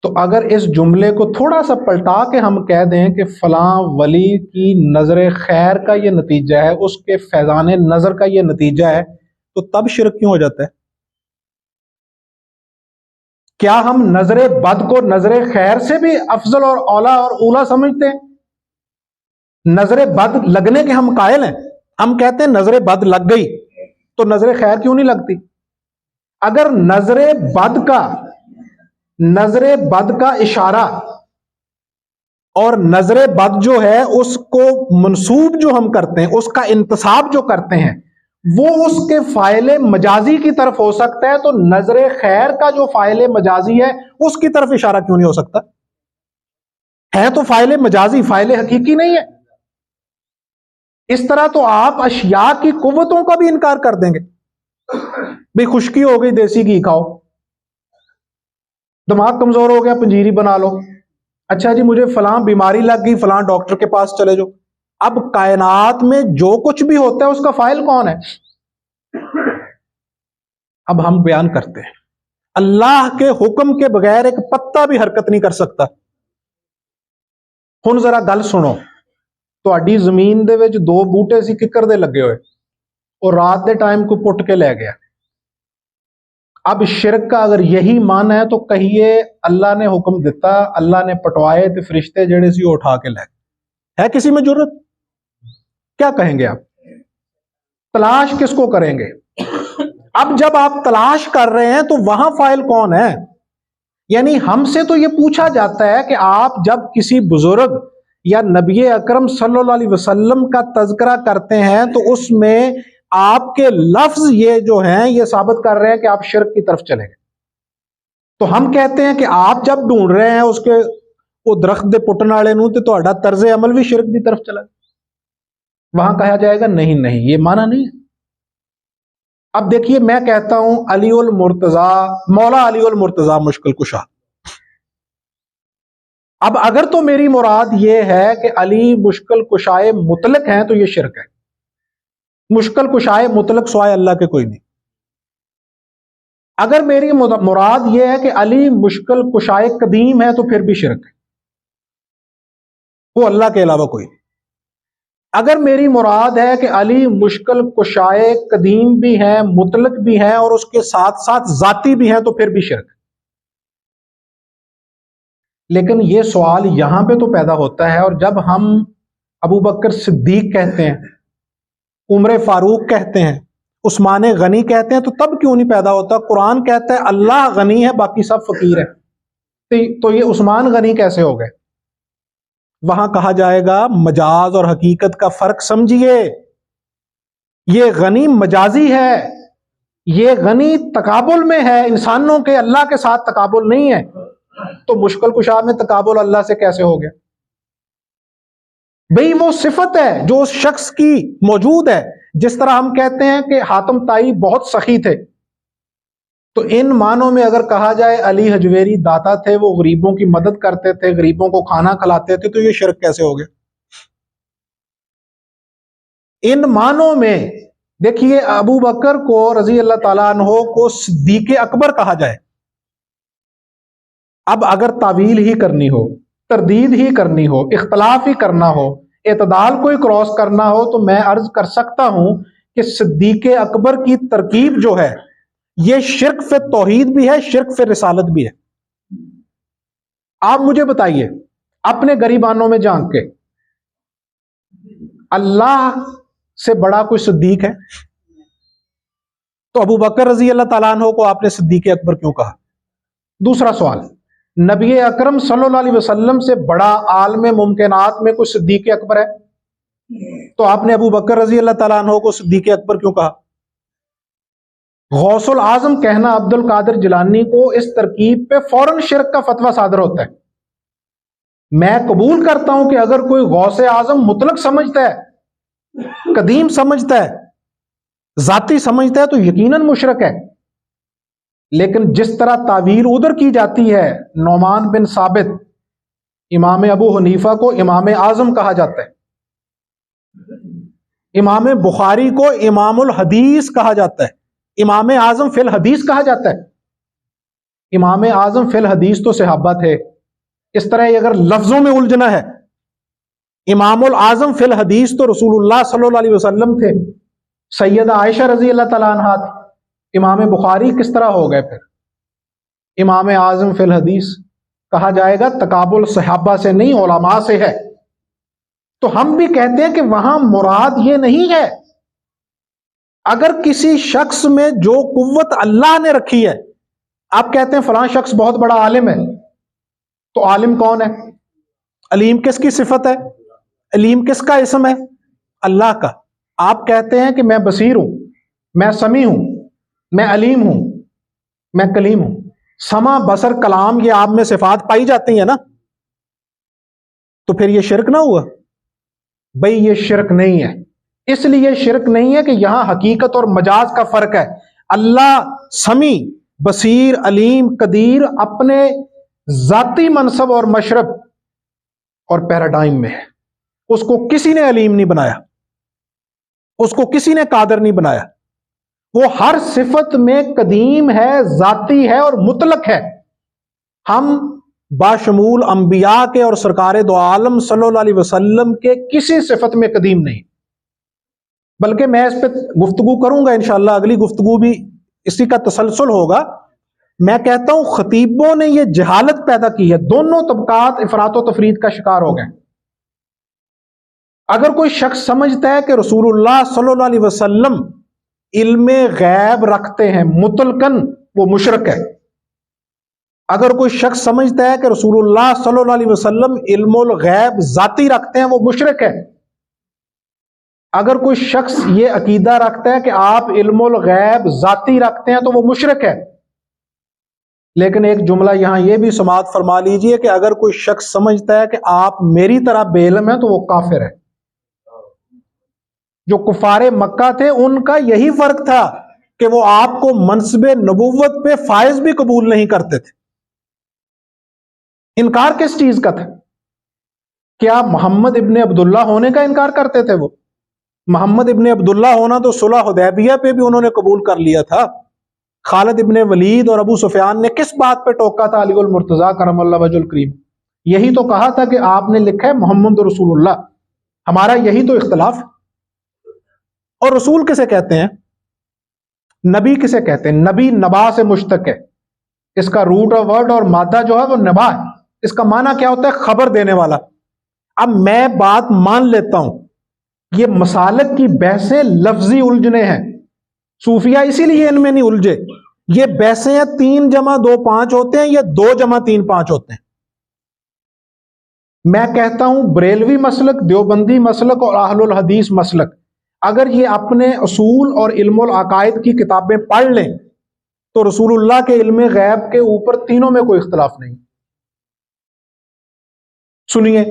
تو اگر اس جملے کو تھوڑا سا پلٹا کے ہم کہہ دیں کہ فلاں ولی کی نظر خیر کا یہ نتیجہ ہے، اس کے فیضان نظر کا یہ نتیجہ ہے، تو تب شرک کیوں ہو جاتا ہے؟ کیا ہم نظر بد کو نظر خیر سے بھی افضل اور اولا اور اولا سمجھتے ہیں؟ نظر بد لگنے کے ہم قائل ہیں، ہم کہتے ہیں نظر بد لگ گئی تو نظر خیر کیوں نہیں لگتی؟ اگر نظر بد کا اشارہ اور نظر بد جو ہے اس کو منسوب جو ہم کرتے ہیں، اس کا انتساب جو کرتے ہیں، وہ اس کے فاعل مجازی کی طرف ہو سکتا ہے، تو نظر خیر کا جو فاعل مجازی ہے اس کی طرف اشارہ کیوں نہیں ہو سکتا؟ ہے تو فاعل مجازی، فاعل حقیقی نہیں ہے۔ اس طرح تو آپ اشیاء کی قوتوں کا بھی انکار کر دیں گے۔ بھئی خشکی ہو گئی دیسی گھی کھاؤ، دماغ کمزور ہو گیا پنجیری بنا لو، اچھا جی مجھے فلاں بیماری لگ گئی فلاں ڈاکٹر کے پاس چلے جاؤ۔ اب کائنات میں جو کچھ بھی ہوتا ہے اس کا فاعل کون ہے؟ اب ہم بیان کرتے ہیں اللہ کے حکم کے بغیر ایک پتا بھی حرکت نہیں کر سکتا۔ ہن ذرا گل سنو، تہاڈی زمین دے وچ دو بوٹے سی ککر دے لگے ہوئے اور رات دے ٹائم کو پٹ کے لے گیا۔ اب شرک کا اگر یہی مان ہے تو کہیے اللہ نے حکم دیتا، اللہ نے پٹوائے تو فرشتے جڑے سی وہ اٹھا کے لے گئے۔ ہے کسی میں جرت؟ کیا کہیں گے آپ؟ تلاش کس کو کریں گے؟ اب جب آپ تلاش کر رہے ہیں تو وہاں فاعل کون ہے؟ یعنی ہم سے تو یہ پوچھا جاتا ہے کہ آپ جب کسی بزرگ یا نبی اکرم صلی اللہ علیہ وسلم کا تذکرہ کرتے ہیں تو اس میں آپ کے لفظ یہ جو ہیں یہ ثابت کر رہے ہیں کہ آپ شرک کی طرف چلیں گے۔ تو ہم کہتے ہیں کہ آپ جب ڈھونڈ رہے ہیں اس کے وہ درخت دے پٹن والے نوں تے تہاڈا طرز عمل بھی شرک کی طرف چلا، وہاں کہا جائے گا نہیں نہیں یہ معنی نہیں ہے۔ اب دیکھیے میں کہتا ہوں علی المرتضی، مولا علی المرتضی مشکل کشا، اب اگر تو میری مراد یہ ہے کہ علی مشکل کشائے مطلق ہیں تو یہ شرک ہے۔ مشکل کشائے مطلق سوائے اللہ کے کوئی نہیں۔ اگر میری مراد یہ ہے کہ علی مشکل کشائے قدیم ہے تو پھر بھی شرک ہے، وہ اللہ کے علاوہ کوئی نہیں۔ اگر میری مراد ہے کہ علی مشکل کشائے قدیم بھی ہیں مطلق بھی ہیں اور اس کے ساتھ ساتھ ذاتی بھی ہیں تو پھر بھی شرک ہے۔ لیکن یہ سوال یہاں پہ تو پیدا ہوتا ہے، اور جب ہم ابو بکر صدیق کہتے ہیں، عمر فاروق کہتے ہیں، عثمان غنی کہتے ہیں تو تب کیوں نہیں پیدا ہوتا؟ قرآن کہتا ہے اللہ غنی ہے باقی سب فقیر ہے، تو یہ عثمان غنی کیسے ہو گئے؟ وہاں کہا جائے گا مجاز اور حقیقت کا فرق سمجھیے، یہ غنی مجازی ہے، یہ غنی تقابل میں ہے، انسانوں کے اللہ کے ساتھ تقابل نہیں ہے۔ تو مشکل کشا میں تقابل اللہ سے کیسے ہو گیا؟ بھئی وہ صفت ہے جو اس شخص کی موجود ہے، جس طرح ہم کہتے ہیں کہ حاتم طائی بہت سخی تھے، تو ان معنوں میں اگر کہا جائے علی حجویری داتا تھے، وہ غریبوں کی مدد کرتے تھے، غریبوں کو کھانا کھلاتے تھے، تو یہ شرک کیسے ہو گیا؟ ان معنوں میں دیکھیے ابو بکر کو رضی اللہ تعالیٰ عنہ کو صدیق اکبر کہا جائے، اب اگر تعویل ہی کرنی ہو، تردید ہی کرنی ہو، اختلاف ہی کرنا ہو، اعتدال کو ہی کراس کرنا ہو، تو میں عرض کر سکتا ہوں کہ صدیق اکبر کی ترکیب جو ہے یہ شرک فی توحید بھی ہے، شرک فی رسالت بھی ہے۔ آپ مجھے بتائیے اپنے گریبانوں میں جھانک کے، اللہ سے بڑا کوئی صدیق ہے؟ تو ابو بکر رضی اللہ تعالیٰ عنہ کو آپ نے صدیق اکبر کیوں کہا؟ دوسرا سوال، نبی اکرم صلی اللہ علیہ وسلم سے بڑا عالم ممکنات میں کوئی صدیق اکبر ہے؟ تو آپ نے ابو بکر رضی اللہ تعالیٰ عنہ کو صدیق اکبر کیوں کہا؟ غوث العظم کہنا عبد القادر جیلانی کو اس ترکیب پہ فوراً شرک کا فتویٰ صادر ہوتا ہے۔ میں قبول کرتا ہوں کہ اگر کوئی غوث اعظم مطلق سمجھتا ہے، قدیم سمجھتا ہے، ذاتی سمجھتا ہے تو یقیناً مشرک ہے، لیکن جس طرح تعویل ادھر کی جاتی ہے، نعمان بن ثابت امام ابو حنیفہ کو امام اعظم کہا جاتا ہے، امام بخاری کو امام الحدیث کہا جاتا ہے، امام اعظم فی الحدیث کہا جاتا ہے۔ امام اعظم فی الحدیث تو صحابہ تھے، اس طرح اگر لفظوں میں الجھنا ہے، امام الاعظم فی الحدیث تو رسول اللہ صلی اللہ علیہ وسلم تھے، سیدہ عائشہ رضی اللہ تعالیٰ عنہا تھی، امام بخاری کس طرح ہو گئے؟ پھر امام اعظم فی الحدیث کہا جائے گا، تقابل صحابہ سے نہیں علماء سے ہے۔ تو ہم بھی کہتے ہیں کہ وہاں مراد یہ نہیں ہے۔ اگر کسی شخص میں جو قوت اللہ نے رکھی ہے، آپ کہتے ہیں فلاں شخص بہت بڑا عالم ہے، تو عالم کون ہے؟ علیم کس کی صفت ہے؟ علیم کس کا اسم ہے؟ اللہ کا۔ آپ کہتے ہیں کہ میں بصیر ہوں، میں سمیع ہوں، میں علیم ہوں، میں کلیم ہوں۔ سما، بصر، کلام یہ آپ میں صفات پائی جاتی ہیں نا، تو پھر یہ شرک نہ ہوا؟ بھئی یہ شرک نہیں ہے، اس لیے شرک نہیں ہے کہ یہاں حقیقت اور مجاز کا فرق ہے۔ اللہ سمیع بصیر علیم قدیر اپنے ذاتی منصب اور مشرب اور پیراڈائم میں ہے. اس کو کسی نے علیم نہیں بنایا, اس کو کسی نے قادر نہیں بنایا. وہ ہر صفت میں قدیم ہے, ذاتی ہے اور مطلق ہے. ہم باشمول انبیاء کے اور سرکار دو عالم صلی اللہ علیہ وسلم کے کسی صفت میں قدیم نہیں, بلکہ میں اس پہ گفتگو کروں گا انشاءاللہ, اگلی گفتگو بھی اسی کا تسلسل ہوگا. میں کہتا ہوں خطیبوں نے یہ جہالت پیدا کی ہے, دونوں طبقات افراط و تفرید کا شکار ہو گئے. اگر کوئی شخص سمجھتا ہے کہ رسول اللہ صلی اللہ علیہ وسلم علم غیب رکھتے ہیں مطلقاً, وہ مشرک ہے. اگر کوئی شخص سمجھتا ہے کہ رسول اللہ صلی اللہ علیہ وسلم علم الغیب ذاتی رکھتے ہیں, وہ مشرک ہے. اگر کوئی شخص یہ عقیدہ رکھتا ہے کہ آپ علم الغیب ذاتی رکھتے ہیں تو وہ مشرک ہے. لیکن ایک جملہ یہاں یہ بھی سماعت فرما لیجئے کہ اگر کوئی شخص سمجھتا ہے کہ آپ میری طرح بے علم ہیں تو وہ کافر ہے. جو کفار مکہ تھے ان کا یہی فرق تھا کہ وہ آپ کو منصب نبوت پہ فائز بھی قبول نہیں کرتے تھے. انکار کس چیز کا تھا؟ کیا محمد ابن عبداللہ ہونے کا انکار کرتے تھے؟ وہ محمد ابن عبداللہ ہونا تو صلح حدیبیہ پہ بھی انہوں نے قبول کر لیا تھا. خالد ابن ولید اور ابو سفیان نے کس بات پہ ٹوکا تھا علی المرتضیٰ کرم اللہ وجہ الکریم؟ یہی تو کہا تھا کہ آپ نے لکھا ہے محمد رسول اللہ, ہمارا یہی تو اختلاف. اور رسول کسے کہتے ہیں؟ نبی کسے کہتے ہیں؟ نبی نبا سے مشتق ہے, اس کا روٹ آف ورڈ اور مادہ جو ہے وہ نبا ہے. اس کا معنی کیا ہوتا ہے؟ خبر دینے والا. اب میں بات مان لیتا ہوں یہ مسالک کی بحثیں لفظی الجھنے ہیں, صوفیہ اسی لیے ان میں نہیں الجھے. یہ بحثیں 3 جمع 2 5 ہوتے ہیں, یہ 2 جمع 3 5 ہوتے ہیں. میں کہتا ہوں بریلوی مسلک, دیوبندی مسلک اور اہل الحدیث مسلک اگر یہ اپنے اصول اور علم العقائد کی کتابیں پڑھ لیں تو رسول اللہ کے علم غیب کے اوپر تینوں میں کوئی اختلاف نہیں. سنیے,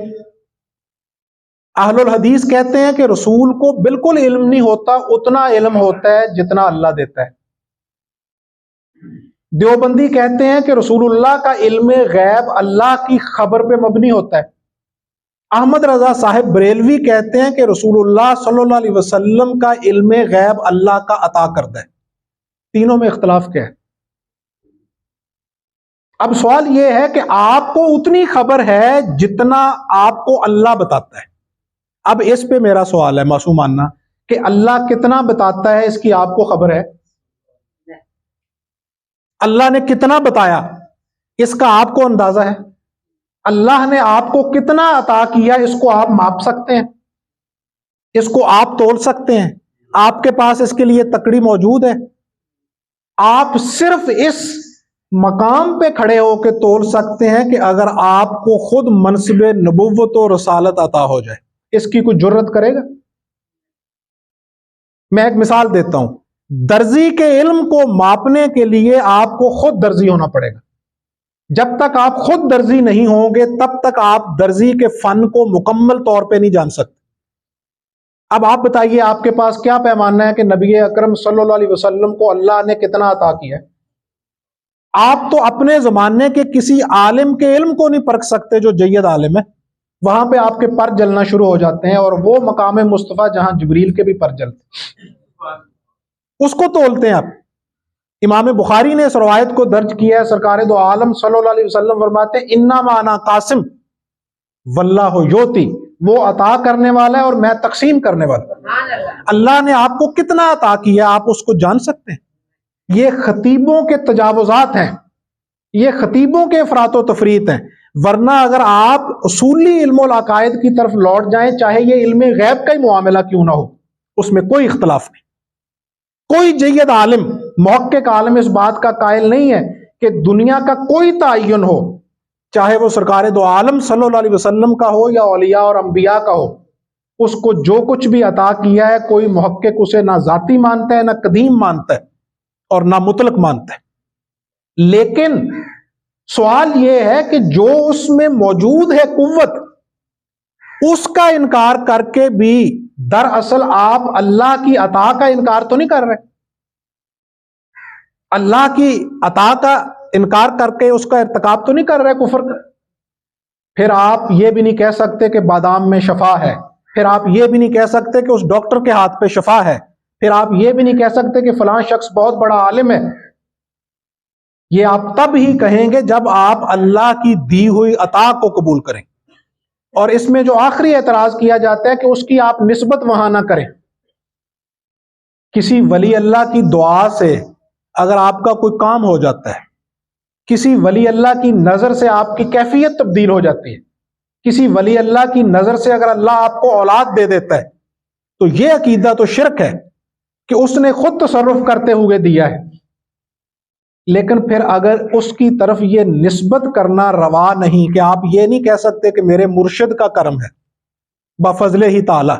اہل الحدیث کہتے ہیں کہ رسول کو بالکل علم نہیں ہوتا, اتنا علم ہوتا ہے جتنا اللہ دیتا ہے. دیوبندی کہتے ہیں کہ رسول اللہ کا علم غیب اللہ کی خبر پہ مبنی ہوتا ہے. احمد رضا صاحب بریلوی کہتے ہیں کہ رسول اللہ صلی اللہ علیہ وسلم کا علم غیب اللہ کا عطا کردہ ہے. تینوں میں اختلاف کیا ہے؟ اب سوال یہ ہے کہ آپ کو اتنی خبر ہے جتنا آپ کو اللہ بتاتا ہے. اب اس پہ میرا سوال ہے معصومانہ کہ اللہ کتنا بتاتا ہے اس کی آپ کو خبر ہے؟ اللہ نے کتنا بتایا اس کا آپ کو اندازہ ہے؟ اللہ نے آپ کو کتنا عطا کیا اس کو آپ ماپ سکتے ہیں؟ اس کو آپ تول سکتے ہیں؟ آپ کے پاس اس کے لیے تکڑی موجود ہے؟ آپ صرف اس مقام پہ کھڑے ہو کے تول سکتے ہیں کہ اگر آپ کو خود منصب نبوت و رسالت عطا ہو جائے. اس کی کوئی جرت کرے گا؟ میں ایک مثال دیتا ہوں. درزی کے علم کو ماپنے کے لیے آپ کو خود درزی ہونا پڑے گا. جب تک آپ خود درزی نہیں ہوں گے تب تک آپ درزی کے فن کو مکمل طور پہ نہیں جان سکتے. اب آپ بتائیے آپ کے پاس کیا پیمانہ ہے کہ نبی اکرم صلی اللہ علیہ وسلم کو اللہ نے کتنا عطا کیا ہے؟ آپ تو اپنے زمانے کے کسی عالم کے علم کو نہیں پرکھ سکتے جو جید عالم ہے. وہاں پہ آپ کے پر جلنا شروع ہو جاتے ہیں, اور وہ مقام مصطفیٰ جہاں جبریل کے بھی پر جلتے اس کو تولتے ہیں آپ. امام بخاری نے اس روایت کو درج کیا ہے, سرکار دو عالم صلی اللہ علیہ وسلم فرماتے ہیں انما انا قاسم واللہ یوتی, وہ عطا کرنے والا ہے اور میں تقسیم کرنے والا. اللہ نے آپ کو کتنا عطا کیا آپ اس کو جان سکتے ہیں؟ یہ خطیبوں کے تجاوزات ہیں, یہ خطیبوں کے افراط و تفریط ہیں. ورنہ اگر آپ اصولی علم العقائد کی طرف لوٹ جائیں, چاہے یہ علم غیب کا ہی معاملہ کیوں نہ ہو, اس میں کوئی اختلاف نہیں. کوئی جید عالم محقق عالم اس بات کا قائل نہیں ہے کہ دنیا کا کوئی تعین ہو, چاہے وہ سرکار دو عالم صلی اللہ علیہ وسلم کا ہو یا اولیاء اور انبیاء کا ہو, اس کو جو کچھ بھی عطا کیا ہے کوئی محقق اسے نہ ذاتی مانتا ہے, نہ قدیم مانتا ہے, اور نہ مطلق مانتا ہے. لیکن سوال یہ ہے کہ جو اس میں موجود ہے قوت, اس کا انکار کر کے بھی دراصل آپ اللہ کی عطا کا انکار تو نہیں کر رہے. اللہ کی عطا کا انکار کر کے اس کا ارتکاب تو نہیں کر رہے کفر کا. پھر آپ یہ بھی نہیں کہہ سکتے کہ بادام میں شفا ہے، پھر آپ یہ بھی نہیں کہہ سکتے کہ اس ڈاکٹر کے ہاتھ پہ شفا ہے، پھر آپ یہ بھی نہیں کہہ سکتے کہ فلاں شخص بہت بڑا عالم ہے. یہ آپ تب ہی کہیں گے جب آپ اللہ کی دی ہوئی عطا کو قبول کریں. اور اس میں جو آخری اعتراض کیا جاتا ہے کہ اس کی آپ نسبت وہاں نہ کریں. کسی ولی اللہ کی دعا سے اگر آپ کا کوئی کام ہو جاتا ہے، کسی ولی اللہ کی نظر سے آپ کی کیفیت تبدیل ہو جاتی ہے، کسی ولی اللہ کی نظر سے اگر اللہ آپ کو اولاد دے دیتا ہے، تو یہ عقیدہ تو شرک ہے کہ اس نے خود تصرف کرتے ہوئے دیا ہے. لیکن پھر اگر اس کی طرف یہ نسبت کرنا روا نہیں کہ آپ یہ نہیں کہہ سکتے کہ میرے مرشد کا کرم ہے بفضل ہی تعالی،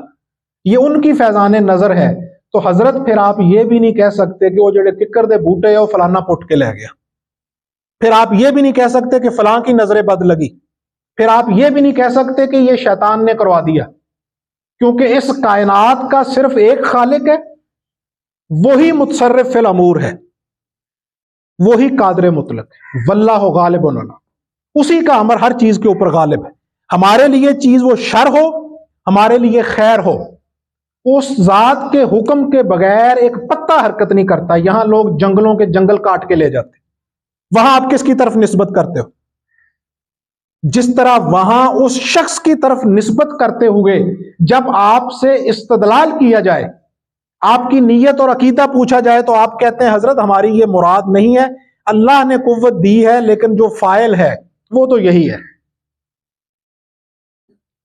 یہ ان کی فیضان نظر ہے، تو حضرت پھر آپ یہ بھی نہیں کہہ سکتے کہ وہ جڑے ککر دے بوٹے ہیں وہ فلانا پٹ کے لے گیا. پھر آپ یہ بھی نہیں کہہ سکتے کہ فلاں کی نظر بد لگی. پھر آپ یہ بھی نہیں کہہ سکتے کہ یہ شیطان نے کروا دیا، کیونکہ اس کائنات کا صرف ایک خالق ہے، وہی متصرف فی الامور ہے، وہی قادر مطلق ہے. واللہ غالب علی، اسی کا امر ہر چیز کے اوپر غالب ہے. ہمارے لیے چیز وہ شر ہو، ہمارے لیے خیر ہو، اس ذات کے حکم کے بغیر ایک پتا حرکت نہیں کرتا. یہاں لوگ جنگلوں کے جنگل کاٹ کے لے جاتے، وہاں آپ کس کی طرف نسبت کرتے ہو؟ جس طرح وہاں اس شخص کی طرف نسبت کرتے ہوئے جب آپ سے استدلال کیا جائے، آپ کی نیت اور عقیدہ پوچھا جائے، تو آپ کہتے ہیں حضرت ہماری یہ مراد نہیں ہے، اللہ نے قوت دی ہے لیکن جو فاعل ہے وہ تو یہی ہے.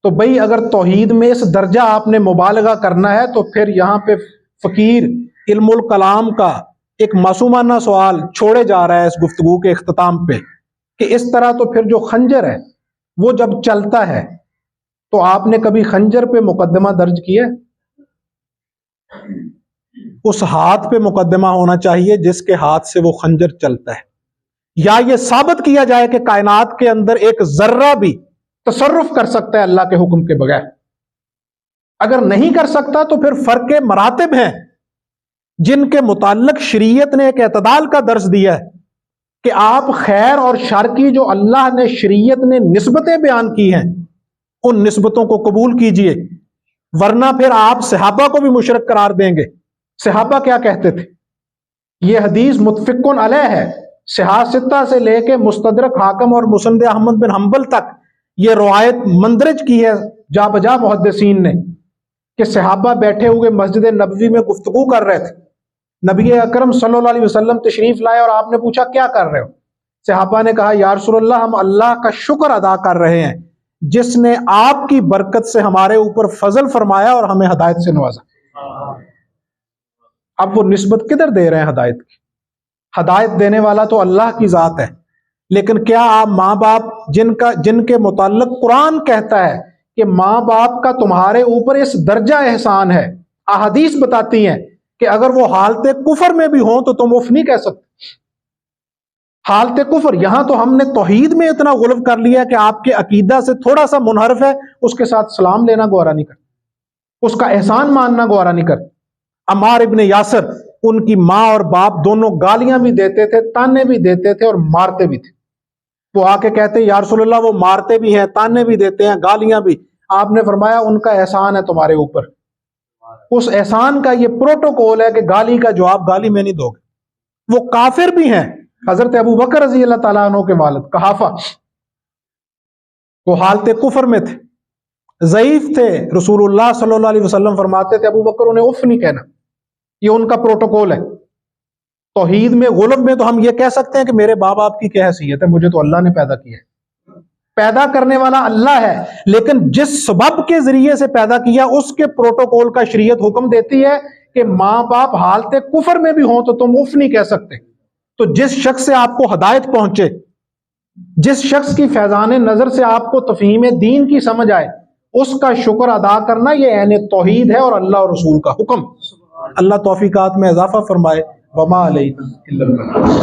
تو بھئی اگر توحید میں اس درجہ آپ نے مبالغہ کرنا ہے تو پھر یہاں پہ فقیر علم الکلام کا ایک معصومانہ سوال چھوڑے جا رہا ہے اس گفتگو کے اختتام پہ کہ اس طرح تو پھر جو خنجر ہے وہ جب چلتا ہے تو آپ نے کبھی خنجر پہ مقدمہ درج کیا؟ اس ہاتھ پہ مقدمہ ہونا چاہیے جس کے ہاتھ سے وہ خنجر چلتا ہے. یا یہ ثابت کیا جائے کہ کائنات کے اندر ایک ذرہ بھی تصرف کر سکتا ہے اللہ کے حکم کے بغیر. اگر نہیں کر سکتا تو پھر فرق مراتب ہیں جن کے متعلق شریعت نے ایک اعتدال کا درس دیا ہے کہ آپ خیر اور شر کی جو اللہ نے شریعت نے نسبتیں بیان کی ہیں ان نسبتوں کو قبول کیجئے، ورنہ پھر آپ صحابہ کو بھی مشرک قرار دیں گے. صحابہ کیا کہتے تھے؟ یہ حدیث متفقن علیہ ہے، صحاح ستہ سے لے کے مستدرک حاکم اور مسند احمد بن حنبل تک یہ روایت مندرج کی ہے جا بجا محدثین نے کہ صحابہ بیٹھے ہوئے مسجد نبوی میں گفتگو کر رہے تھے، نبی اکرم صلی اللہ علیہ وسلم تشریف لائے اور آپ نے پوچھا کیا کر رہے ہو؟ صحابہ نے کہا یا رسول اللہ ہم اللہ کا شکر ادا کر رہے ہیں جس نے آپ کی برکت سے ہمارے اوپر فضل فرمایا اور ہمیں ہدایت سے نوازا. اب وہ نسبت کدھر دے رہے ہیں ہدایت کی؟ ہدایت دینے والا تو اللہ کی ذات ہے، لیکن کیا آپ ماں باپ جن کے متعلق قرآن کہتا ہے کہ ماں باپ کا تمہارے اوپر اس درجہ احسان ہے، احادیث بتاتی ہیں کہ اگر وہ حالت کفر میں بھی ہوں تو تم اف نہیں کہہ سکتے. حالت کفر، یہاں تو ہم نے توحید میں اتنا غلو کر لیا کہ آپ کے عقیدہ سے تھوڑا سا منحرف ہے اس کے ساتھ سلام لینا گوارا نہیں کرتے، اس کا احسان ماننا گوارا نہیں کرتے. عمار ابن یاسر، ان کی ماں اور باپ دونوں گالیاں بھی دیتے تھے، تانے بھی دیتے تھے اور مارتے بھی تھے. وہ آ کے کہتے یا رسول اللہ وہ مارتے بھی ہیں، تانے بھی دیتے ہیں، گالیاں بھی. آپ نے فرمایا ان کا احسان ہے تمہارے اوپر، اس احسان کا یہ پروٹوکول ہے کہ گالی کا جواب گالی میں نہیں دو گے. وہ کافر بھی ہیں. حضرت ابو بکر رضی اللہ تعالیٰ عنہ کے والد قحافہ، وہ حالت کفر میں تھے، ضعیف تھے. رسول اللہ صلی اللہ علیہ وسلم فرماتے تھے ابو بکر انہیں اف نہیں کہنا، یہ ان کا پروٹوکول ہے. توحید میں غلب میں تو ہم یہ کہہ سکتے ہیں کہ میرے باپ آپ کی کیا حیثیت ہے، مجھے تو اللہ نے پیدا کیا ہے. پیدا کرنے والا اللہ ہے، لیکن جس سبب کے ذریعے سے پیدا کیا اس کے پروٹوکول کا شریعت حکم دیتی ہے کہ ماں باپ حالت کفر میں بھی ہوں تو تم اف نہیں کہہ سکتے. تو جس شخص سے آپ کو ہدایت پہنچے، جس شخص کی فیضان نظر سے آپ کو تفہیم دین کی سمجھ آئے، اس کا شکر ادا کرنا یہ عین توحید ہے اور اللہ اور رسول کا حکم. اللہ توفیقات میں اضافہ فرمائے. وما علینا الا البلاغ.